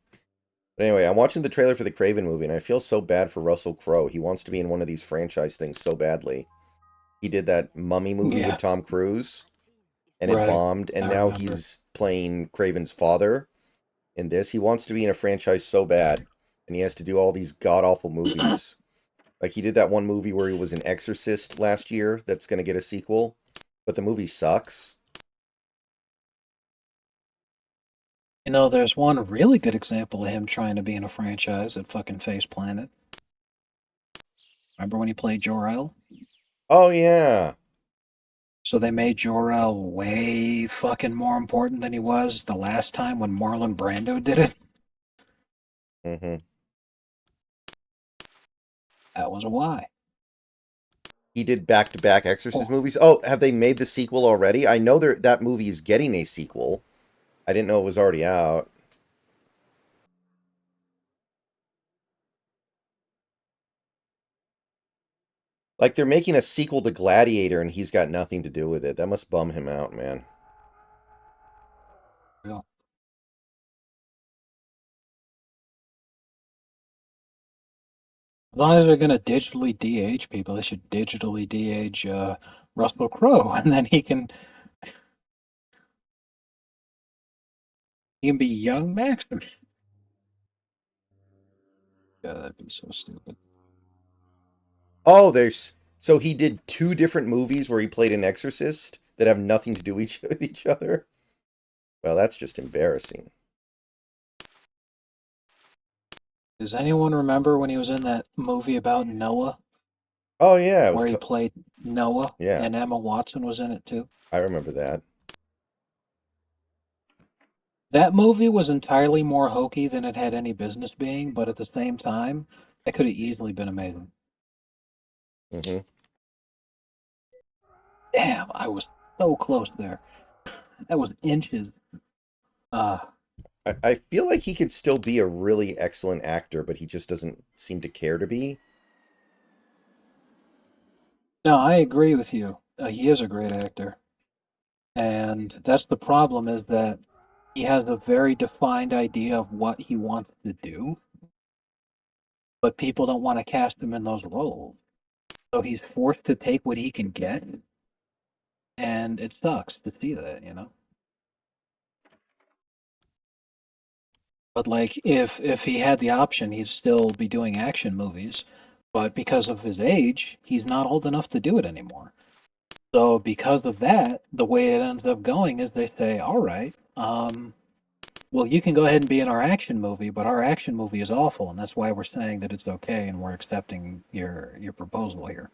But anyway, I'm watching the trailer for the Craven movie, and I feel so bad for Russell Crowe. He wants to be in one of these franchise things so badly. He did that Mummy movie with Yeah. Tom Cruise, and it Right. bombed, and I now remember. he's playing Craven's father in this. He wants to be in a franchise so bad, and he has to do all these god-awful movies. Like, he did that one movie where he was an exorcist last year that's going to get a sequel, but the movie sucks. You know, there's one really good example of him trying to be in a franchise at fucking Face Planet. Remember when he played Jor-El? Oh, yeah. So they made Jor-El way fucking more important than he was the last time when Marlon Brando did it. Mm-hmm. That was why. He did back-to-back Exorcist Oh, movies. Oh, have they made the sequel already? I know that movie is getting a sequel. I didn't know it was already out. Like, they're making a sequel to Gladiator, and he's got nothing to do with it. That must bum him out, man. yeah. As long as they're gonna digitally de-age people, they should digitally de-age Russell Crowe, and then he can be young Maximus. Yeah, that'd be so stupid. Oh, there's so he did two different movies where he played an exorcist that have nothing to do with each other. Well, that's just embarrassing. Does anyone remember when he was in that movie about Noah, Oh yeah, it was. where he played Noah, Yeah, and Emma Watson was in it too? I remember that. That movie was entirely more hokey than it had any business being, but at the same time, it could have easily been amazing. Hmm. Damn, I was so close there. That was inches. Uh, I feel like he could still be a really excellent actor, but he just doesn't seem to care to be. no, I agree with you. He is a great actor. And that's the problem, is that he has a very defined idea of what he wants to do, but people don't want to cast him in those roles. So he's forced to take what he can get, and it sucks to see that, you know? But like if he had the option, he'd still be doing action movies, but because of his age, he's not old enough to do it anymore. So because of that, the way it ends up going is they say, "All right, well, you can go ahead and be in our action movie, but our action movie is awful, and that's why we're saying that it's okay, and we're accepting your proposal here."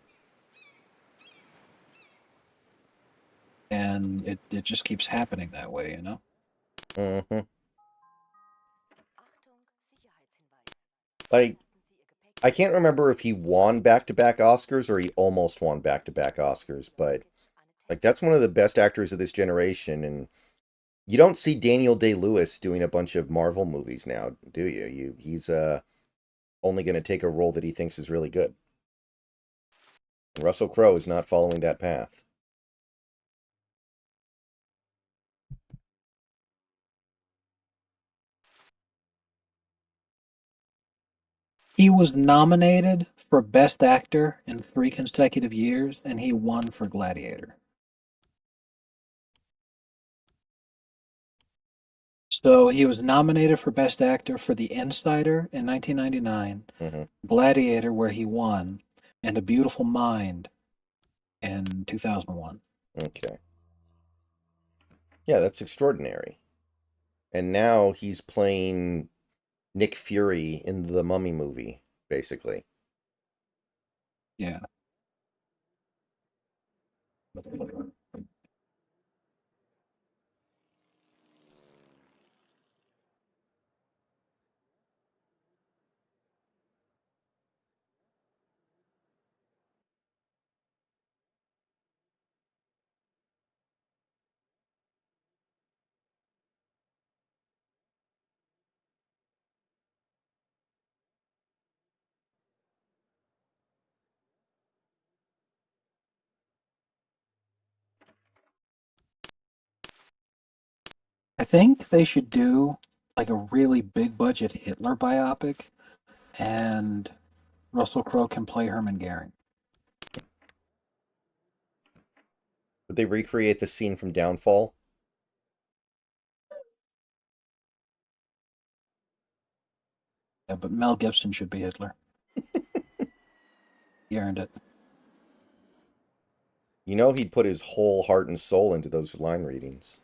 And it just keeps happening that way, you know? Hmm. Achtung, Sicherheitshinweis. Like, Lassen Sie Ihr Gepäck I can't remember if he won back-to-back Oscars or he almost won back-to-back Oscars, but like that's one of the best actors of this generation, and you don't see Daniel Day-Lewis doing a bunch of Marvel movies now, do you? He's only going to take a role that he thinks is really good. And Russell Crowe is not following that path. He was nominated for Best Actor in 3 consecutive years, and he won for Gladiator. So he was nominated for Best Actor for The Insider in 1999, Hmm. Gladiator, where he won, and A Beautiful Mind in 2001. Okay. Yeah, that's extraordinary. And now he's playing Nick Fury in the Mummy movie, basically. Yeah. I think they should do like a really big budget Hitler biopic, and Russell Crowe can play Herman Goering. Would they recreate the scene from Downfall? Yeah, but Mel Gibson should be Hitler. He earned it. You know he'd put his whole heart and soul into those line readings.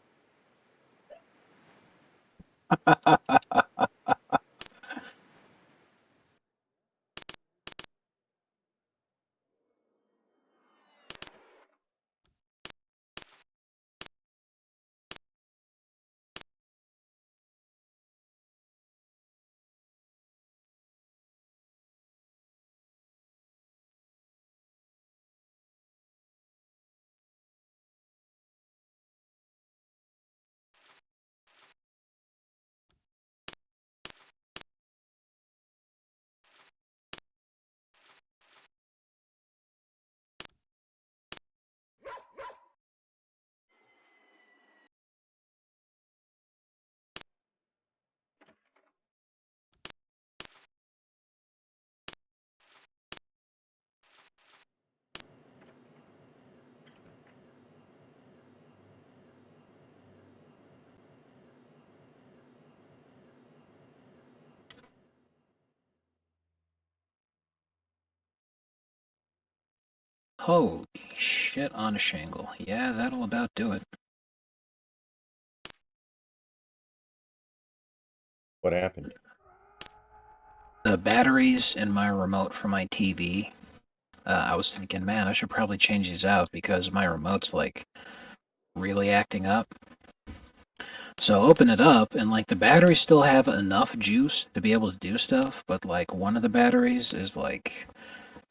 Holy shit on a shingle. Yeah, that'll about do it. What happened? The batteries in my remote for my TV, I was thinking, man, I should probably change these out because my remote's like really acting up. So I open it up, and like the batteries still have enough juice to be able to do stuff, but like one of the batteries is like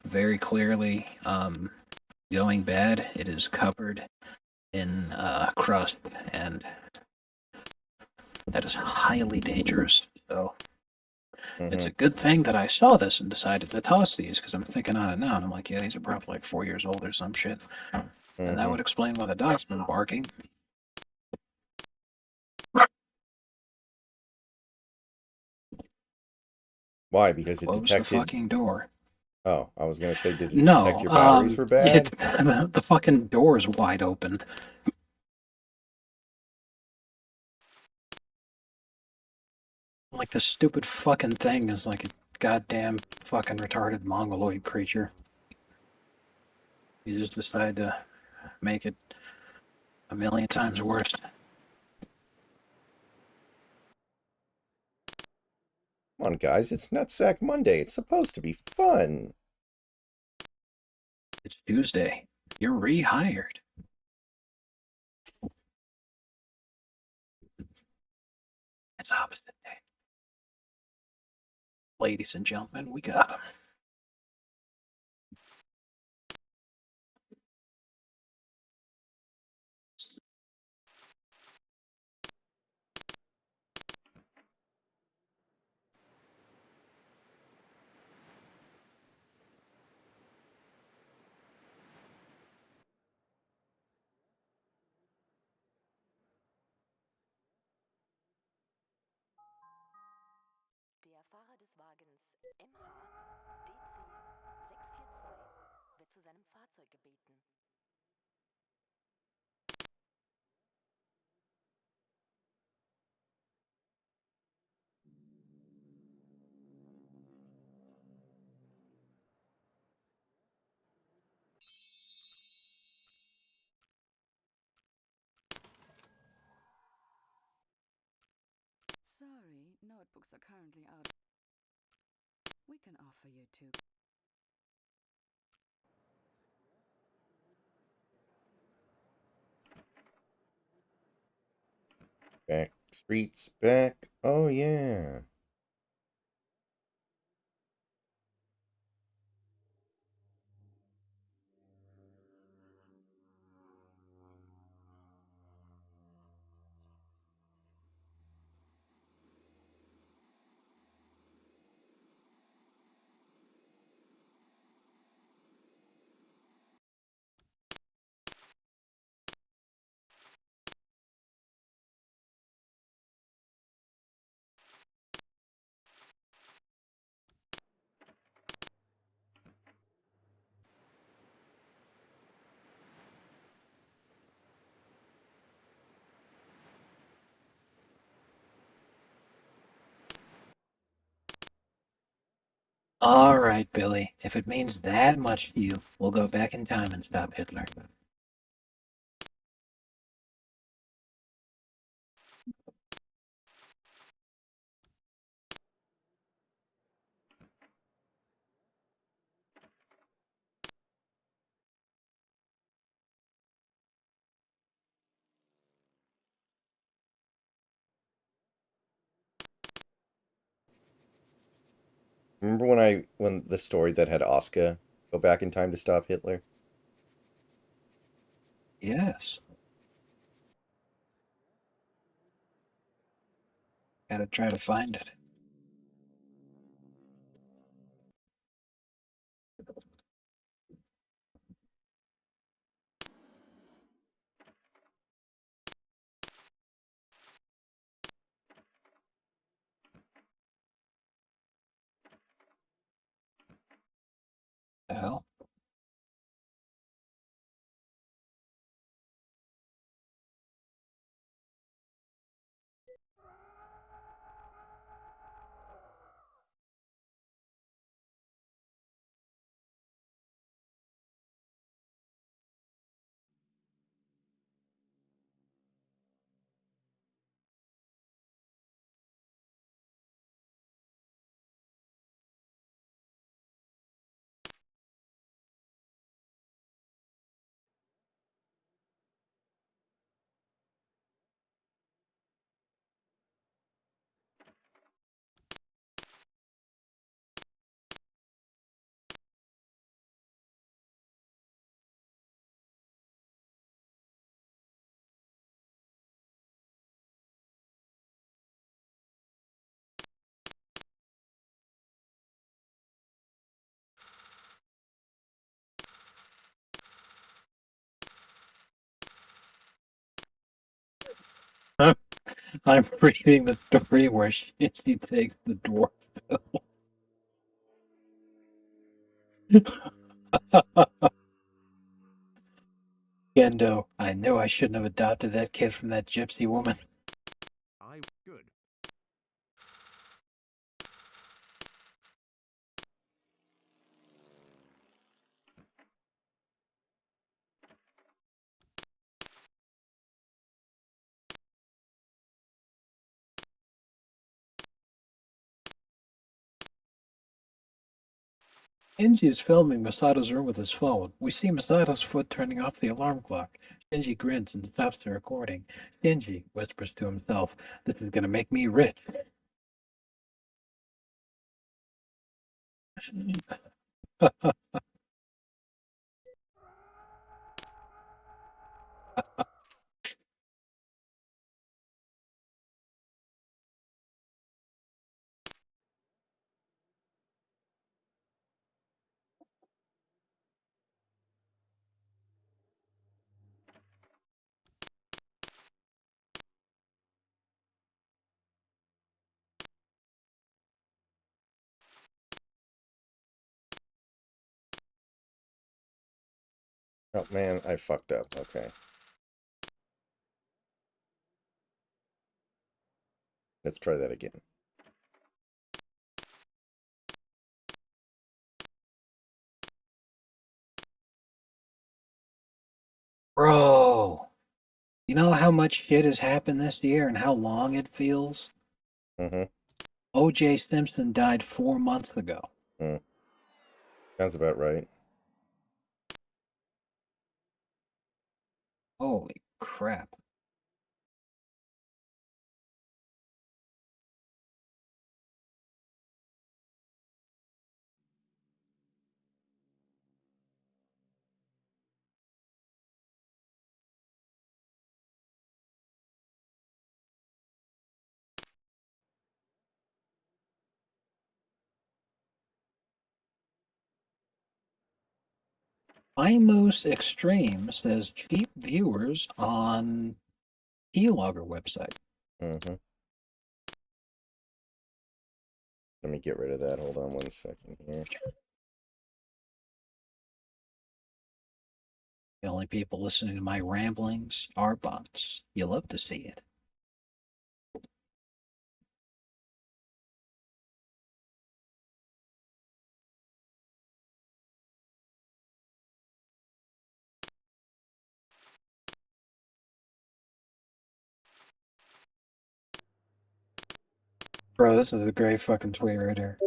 very clearly going bad. It is covered in crust, and that is highly dangerous. So it's Mm-hmm. a good thing that I saw this and decided to toss these because I'm thinking on it now, and I'm like, yeah, these are probably like 4 years old or some shit, and that Mm-hmm. would explain why the dog's been barking. Why? Because it Close the detected. fucking door. Oh, I was gonna say, did it detect No, your batteries were it's bad? the fucking door's wide open. Like this stupid fucking thing is like a goddamn fucking retarded mongoloid creature. You just decide to make it a million times worse. Come on, guys, it's Nutsack Monday. It's supposed to be fun. It's Tuesday. You're rehired. It's opposite day. Ladies and gentlemen, we got him. Der Fahrer des Wagens MH DC 642 wird zu seinem Fahrzeug gebeten. Sorry, notebooks are currently out. We can offer you two. Back streets back. Oh yeah. All right, Billy. If it means that much to you, we'll go back in time and stop Hitler. Remember when the story that had Oscar go back in time to stop Hitler? Yes. Gotta try to find it. The hell? I'm reading the story where Shinji takes the dwarf pill. Gendo, I know I shouldn't have adopted that kid from that gypsy woman. Good. Shinji is filming Masato's room with his phone. We see Masato's foot turning off the alarm clock. Shinji grins and stops the recording. Shinji whispers to himself, "This is gonna make me rich." Oh man, I fucked up. Okay. Let's try that again. Bro, you know how much shit has happened this year and how long it feels? Mm-hmm. O.J. Simpson died 4 months ago. Sounds about right. Holy crap. iMoose Extreme says cheap viewers on Keylogger website. Mm-hmm. Let me get rid of that. Hold on 1 second here. The only people listening to my ramblings are bots. You love to see it. Bro, this is a great fucking tweet right here.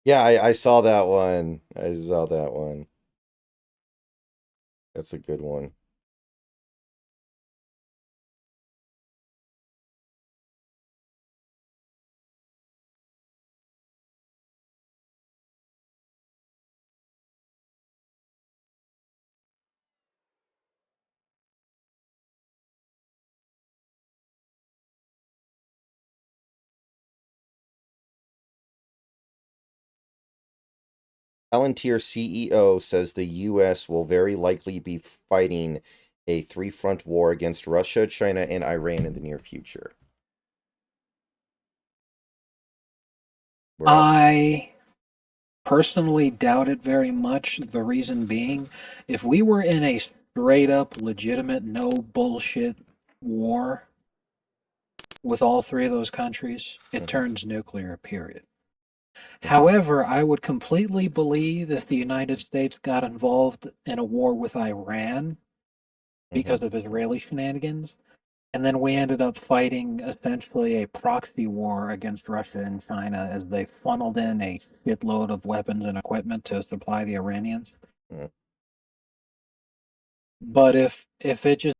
Yeah, I saw that one. I saw that one. That's a good one. Palantir CEO says the U.S. will very likely be fighting a three-front war against Russia, China, and Iran in the near future. We're not. I personally doubt it very much. The reason being, if we were in a straight up, legitimate, no bullshit war with all three of those countries, it Mhm. turns nuclear, period. Okay. However, I would completely believe if the United States got involved in a war with Iran because Mhm. of Israeli shenanigans, and then we ended up fighting essentially a proxy war against Russia and China as they funneled in a shitload of weapons and equipment to supply the Iranians. Mhm. But if it just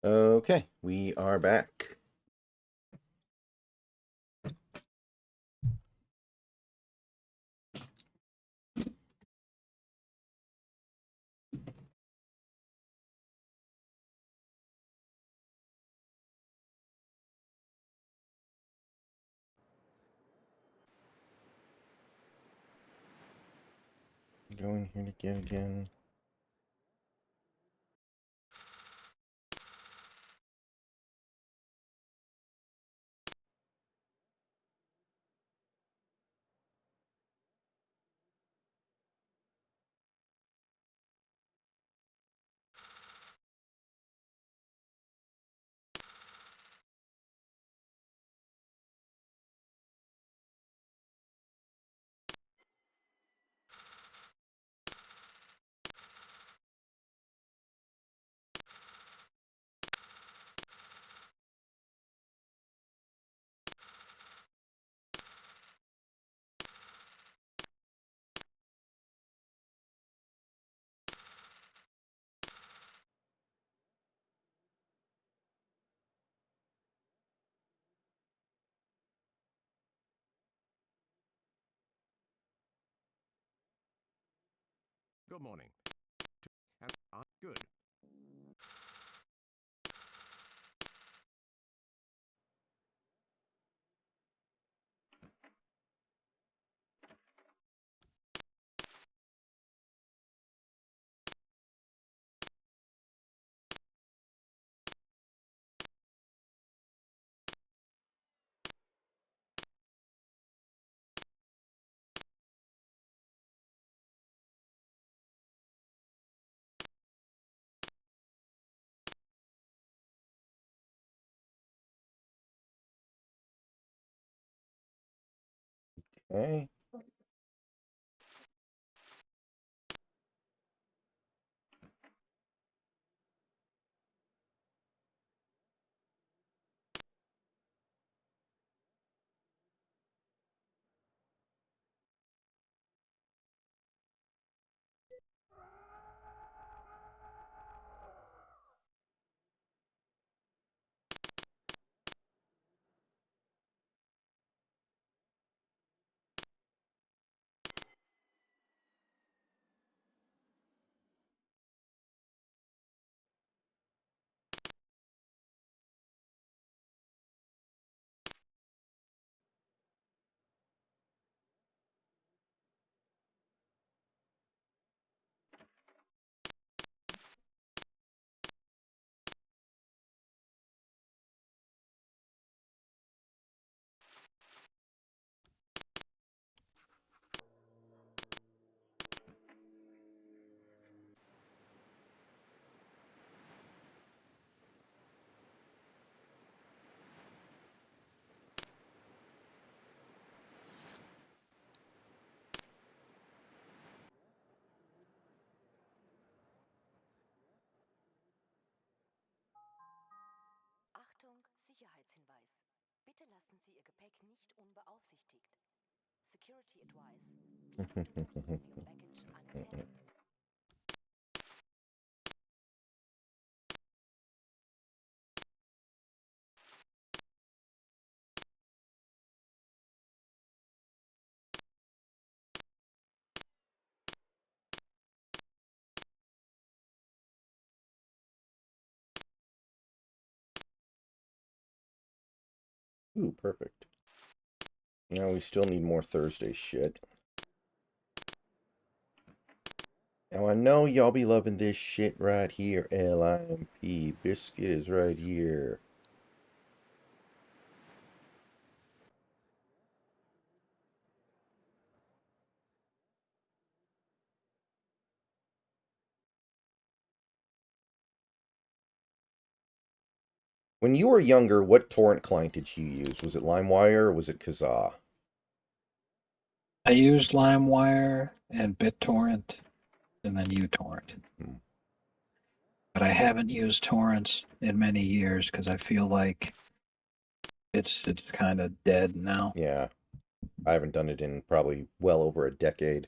Okay, we are back. Go in here again. Good morning. And good. Okay. Achtung, Sicherheitshinweis. Bitte lassen Sie Ihr Gepäck nicht unbeaufsichtigt. Security advice. Please do not leave your baggage unattended. Ooh, perfect. Now we still need more Thursday shit. Now I know y'all be loving this shit right here. LIMP. Biscuit is right here. When you were younger, what torrent client did you use? Was it LimeWire or was it Kazaa? I used LimeWire and BitTorrent and then uTorrent. Hmm. But I haven't used torrents in many years because I feel like it's kind of dead now. Yeah. I haven't done it in probably well over a decade.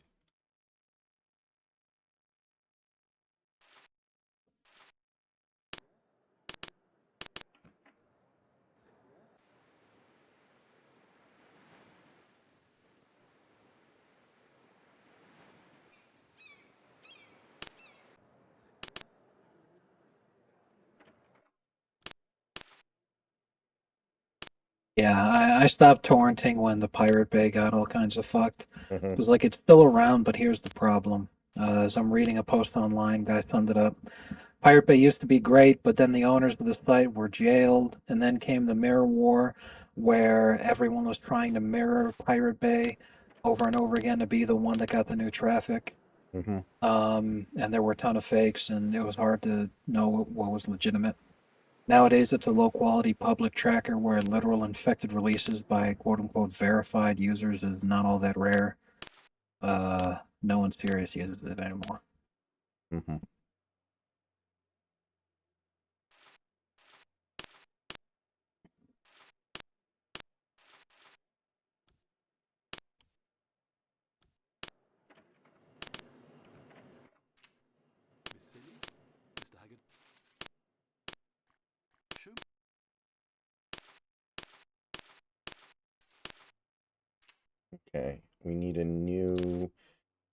Yeah, I stopped torrenting when the Pirate Bay got all kinds of fucked. Mm-hmm. It was like it's still around, but here's the problem. As I'm reading a post online, guy summed it up. Pirate Bay used to be great, but then the owners of the site were jailed, and then came the mirror war, where everyone was trying to mirror Pirate Bay over and over again to be the one that got the new traffic. Mm-hmm. And there were a ton of fakes, and it was hard to know what was legitimate. Nowadays, it's a low-quality public tracker where literal infected releases by quote-unquote verified users is not all that rare. No one serious uses it anymore. Mm-hmm. Miss Silly? Mr. Haggard? Show me. Okay. We need a new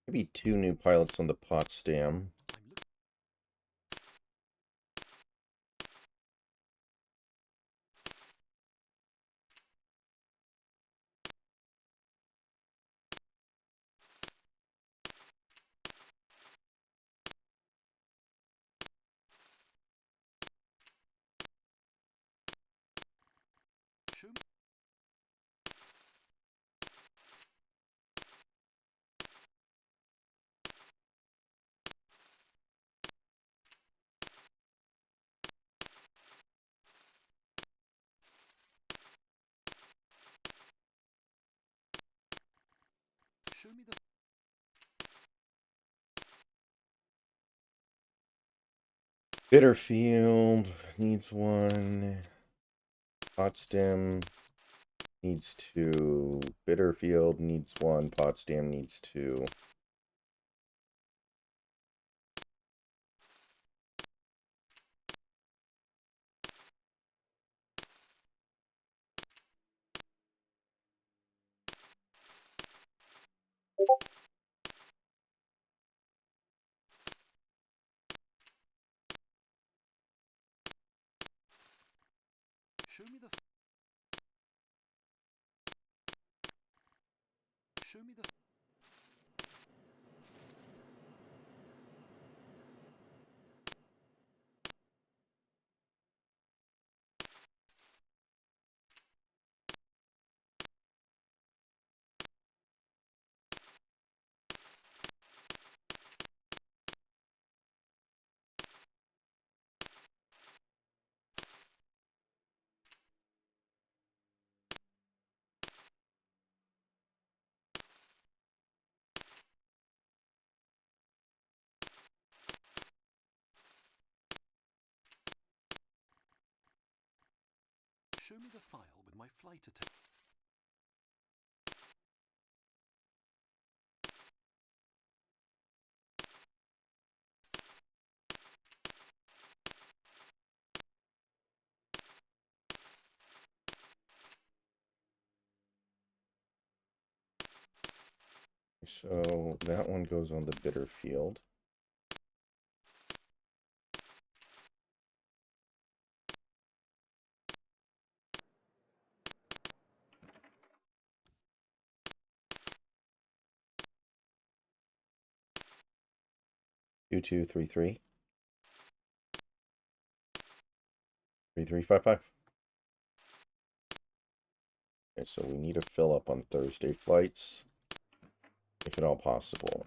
Maybe 2 new pilots on the Potsdam. I'm looking. Show me. Show me the. Bitterfield needs 1. Potsdam needs 2. Bitterfield needs 1. Potsdam needs 2. Show me the. Show me the. Show me the file with my flight attendant. So that one goes on the Bitterfield. Two, 2, 3, 3. 3, 3, 5, 5. Okay, so we need to fill up on Thursday flights, if at all possible.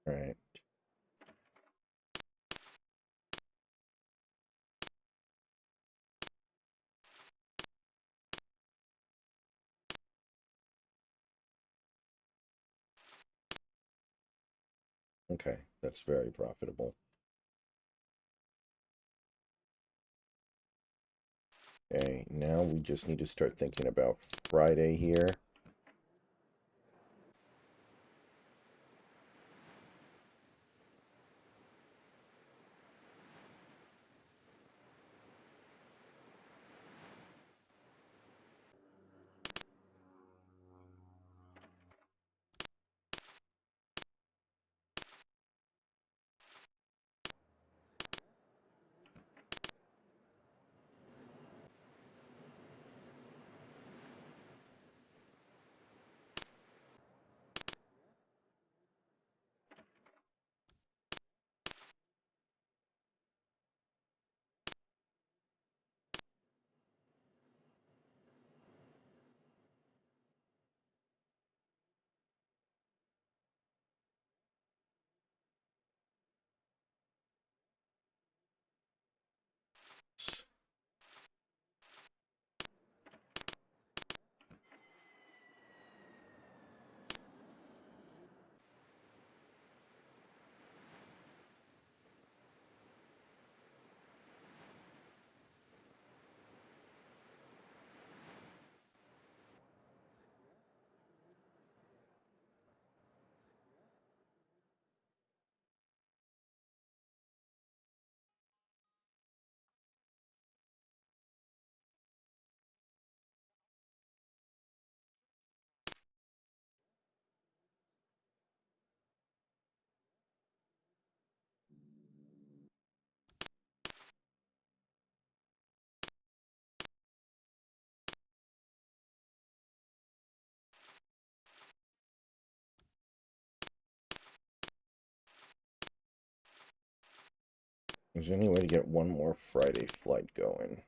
All right. Okay, that's very profitable. Okay, now we just need to start thinking about Friday here. Is there any way to get one more Friday flight going?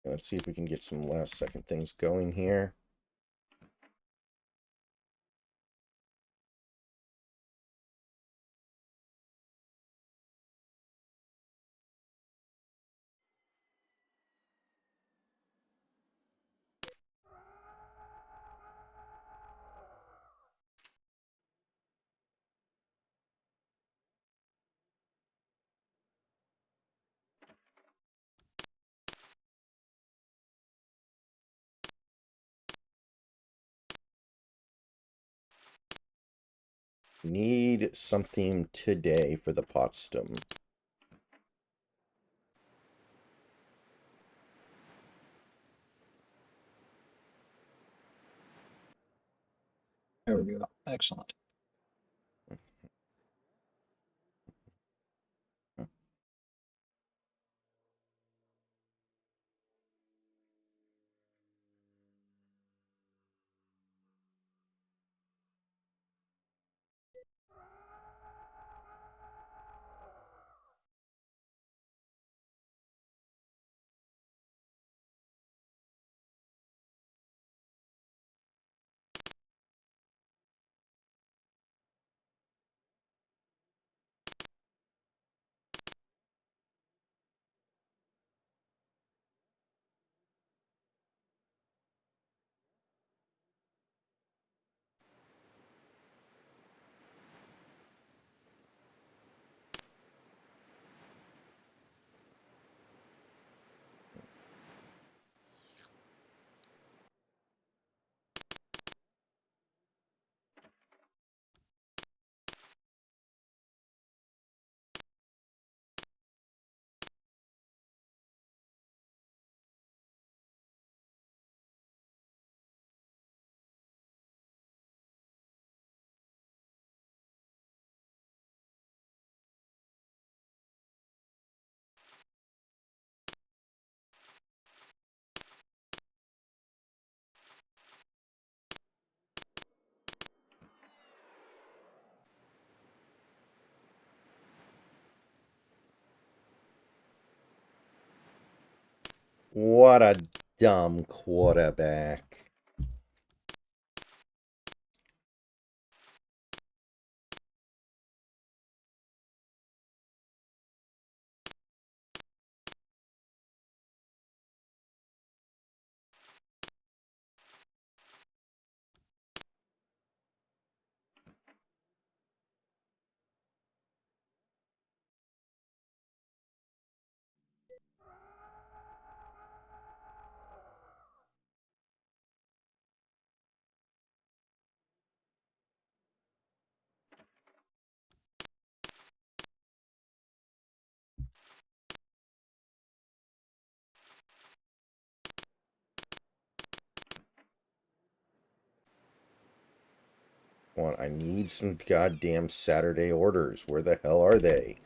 Let's see if we can get some last second things going here. Need something today for the Potsdam. There we go. Excellent. What a dumb quarterback. What? I need some goddamn Saturday orders. Where the hell are they?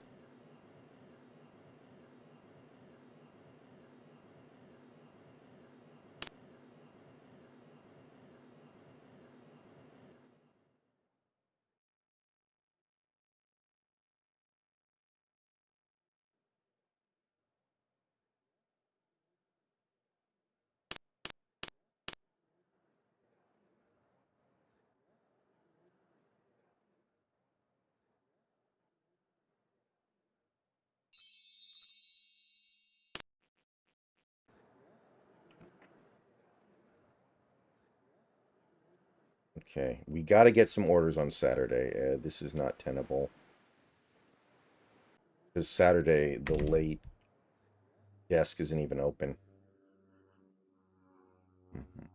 Okay, we got to get some orders on Saturday. This is not tenable. Because Saturday, the late desk isn't even open. Mhm.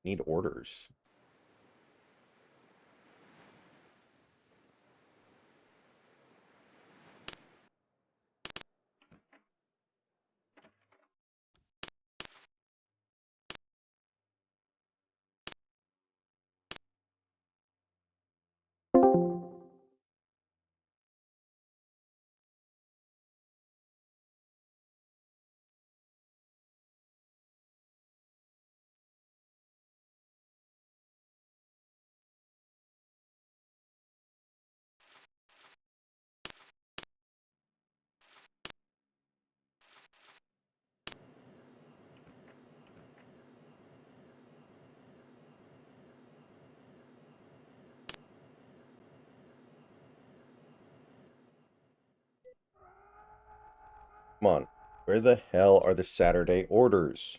Need orders. Come on. Where the hell are the Saturday orders?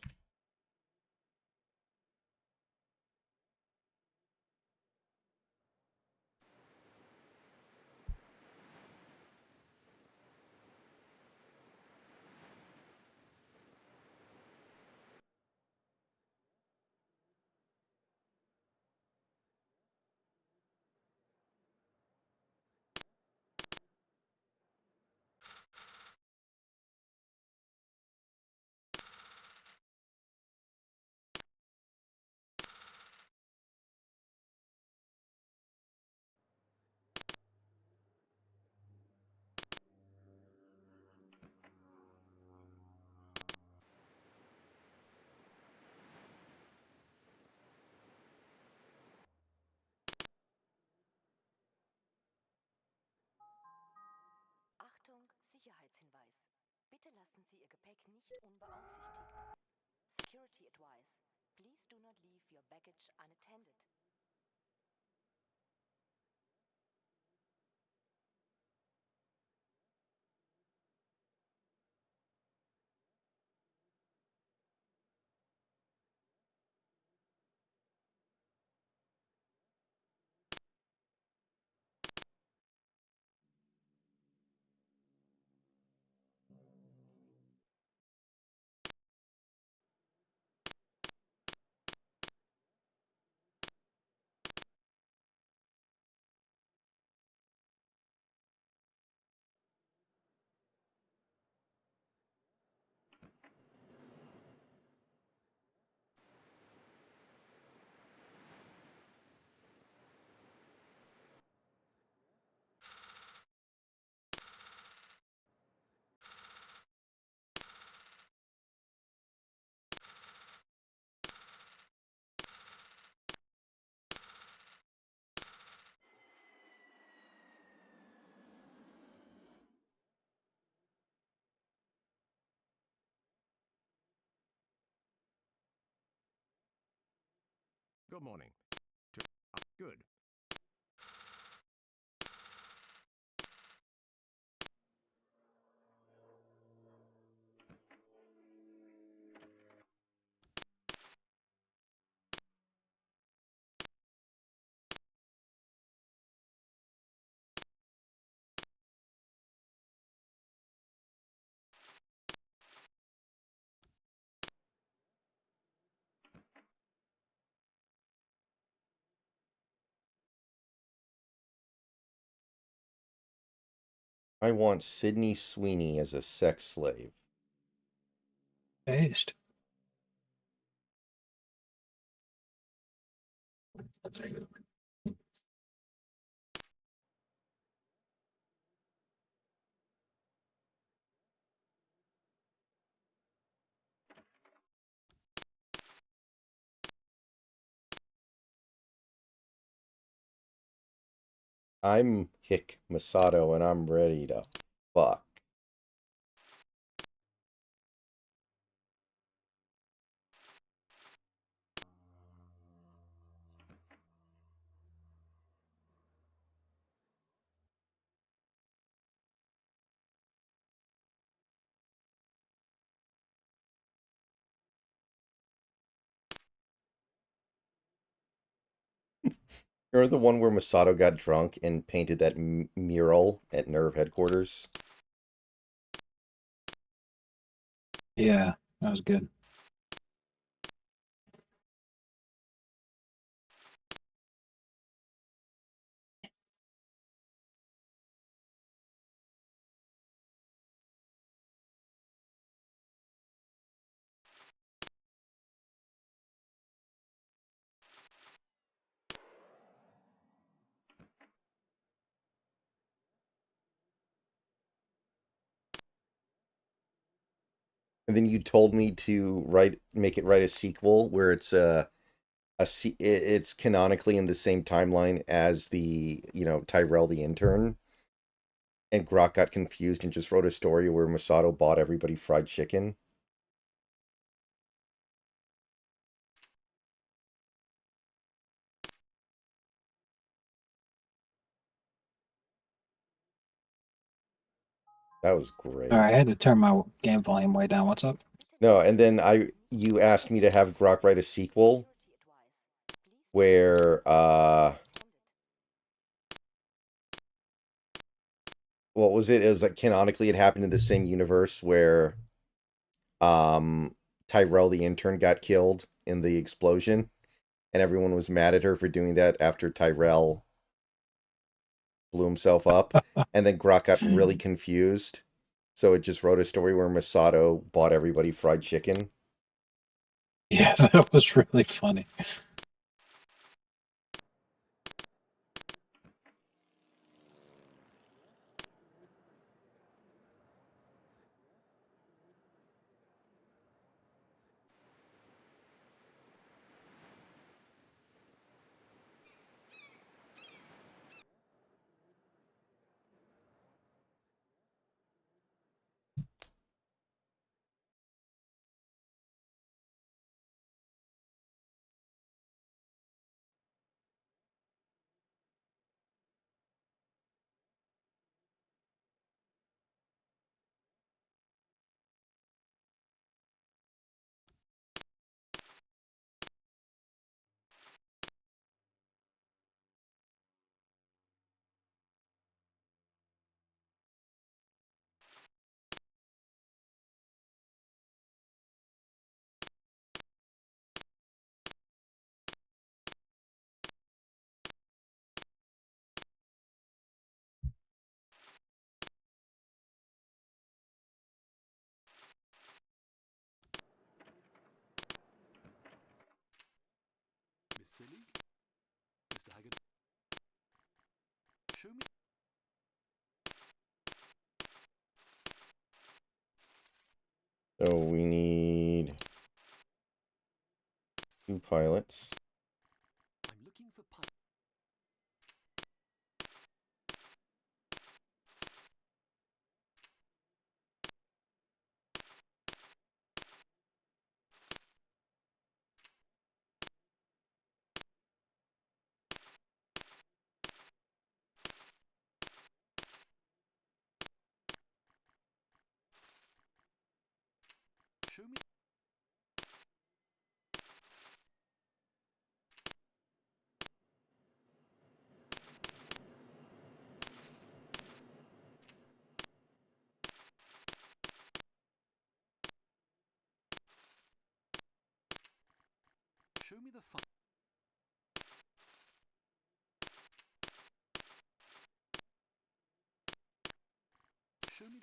Achtung, Sicherheitshinweis. Bitte lassen Sie Ihr Gepäck nicht unbeaufsichtigt. Security advice. Please do not leave your baggage unattended. Good morning. Good. I want Sydney Sweeney as a sex slave. Based. I'm Hick Masato and I'm ready to fuck. Remember the one where Masato got drunk and painted that mural at Nerve headquarters? Yeah, that was good. And then you told me to make it write a sequel where it's canonically in the same timeline as the, Tyrell the intern. And Grok got confused and just wrote a story where Masato bought everybody fried chicken. That was great. Alright, I had to turn my game volume way down. What's up? No, and then you asked me to have Grok write a sequel where what was it? It was like canonically it happened in the same universe where Tyrell the intern got killed in the explosion, and everyone was mad at her for doing that after Tyrell blew himself up, and then Grok got really confused. So it just wrote a story where Masato bought everybody fried chicken. Yeah, that was really funny. Miss Silly? Mr. Haggard? Show me. So we need 2 pilots. I'm looking for pipe. me the file. Show me.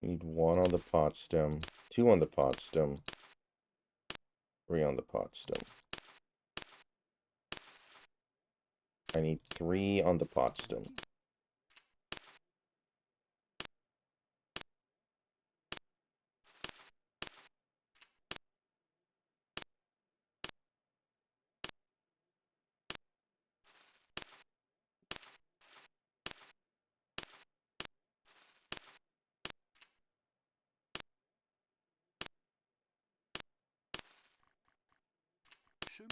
Need 1 on the pot stem, 2 on the pot stem, 3 on the pot stem. I need 3 on the pot stem. Show me.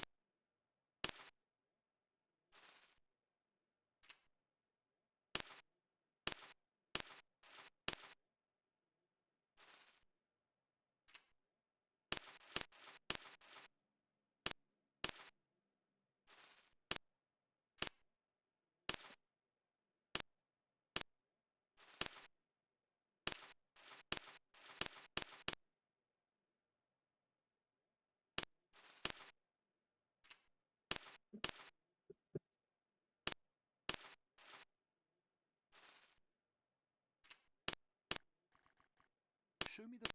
Show me the.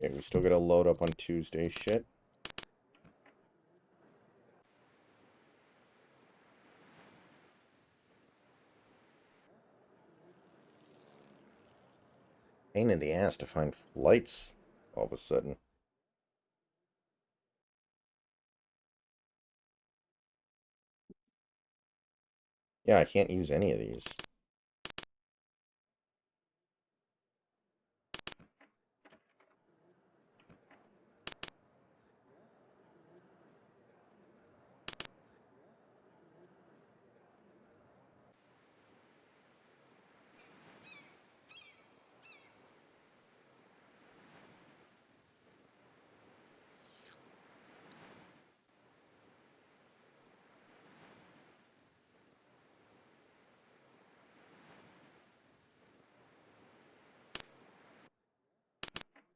Okay, we still gotta load up on Tuesday shit. Pain in the ass to find flights all of a sudden. Yeah, I can't use any of these.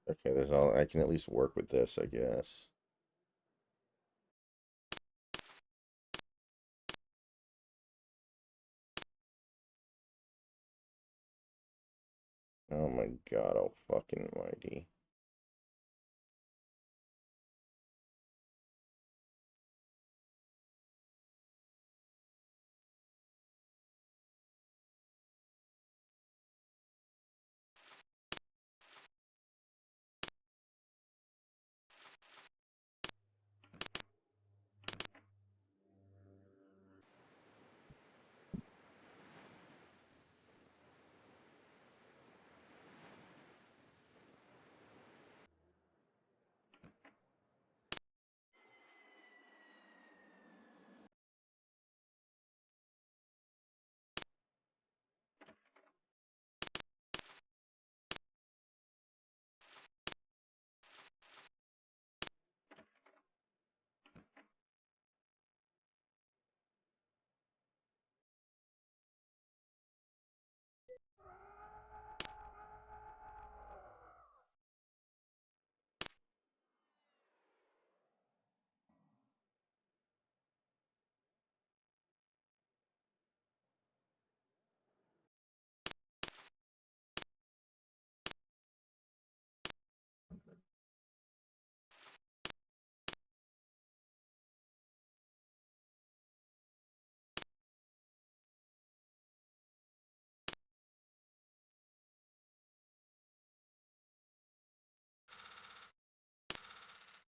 Okay, there's all I can at least work with this, I guess. Oh my god, oh fucking mighty.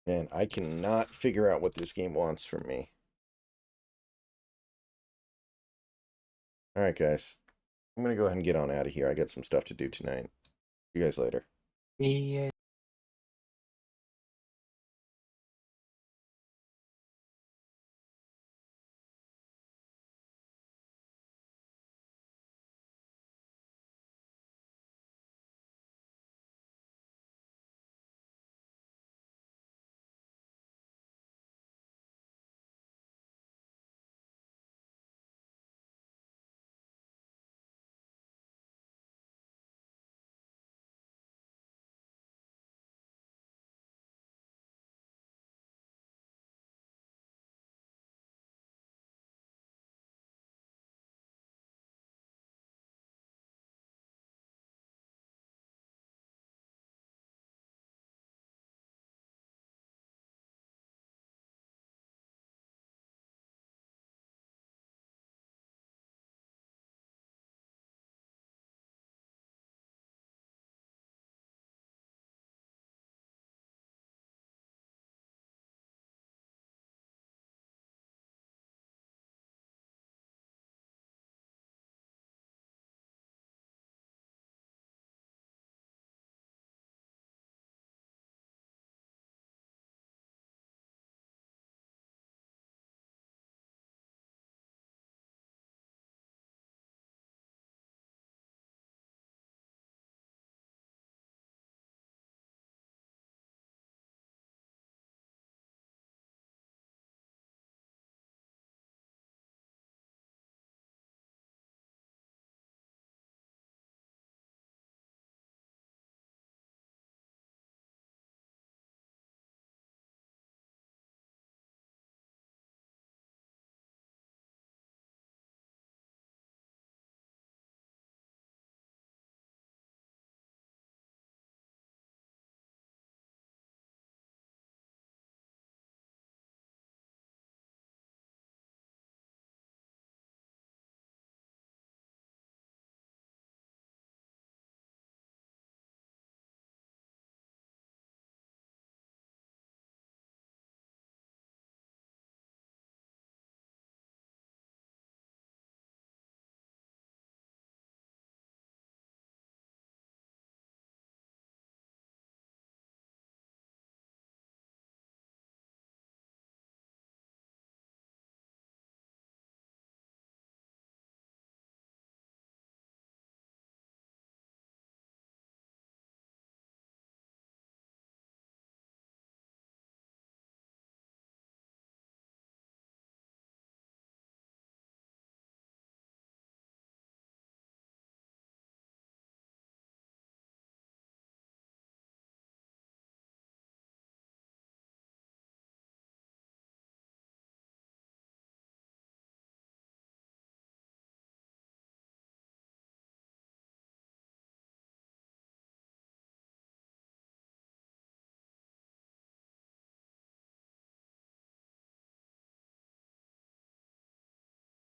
Man, I cannot figure out what this game wants from me. Alright, guys. I'm gonna go ahead and get on out of here. I got some stuff to do tonight. See you guys later. Yeah.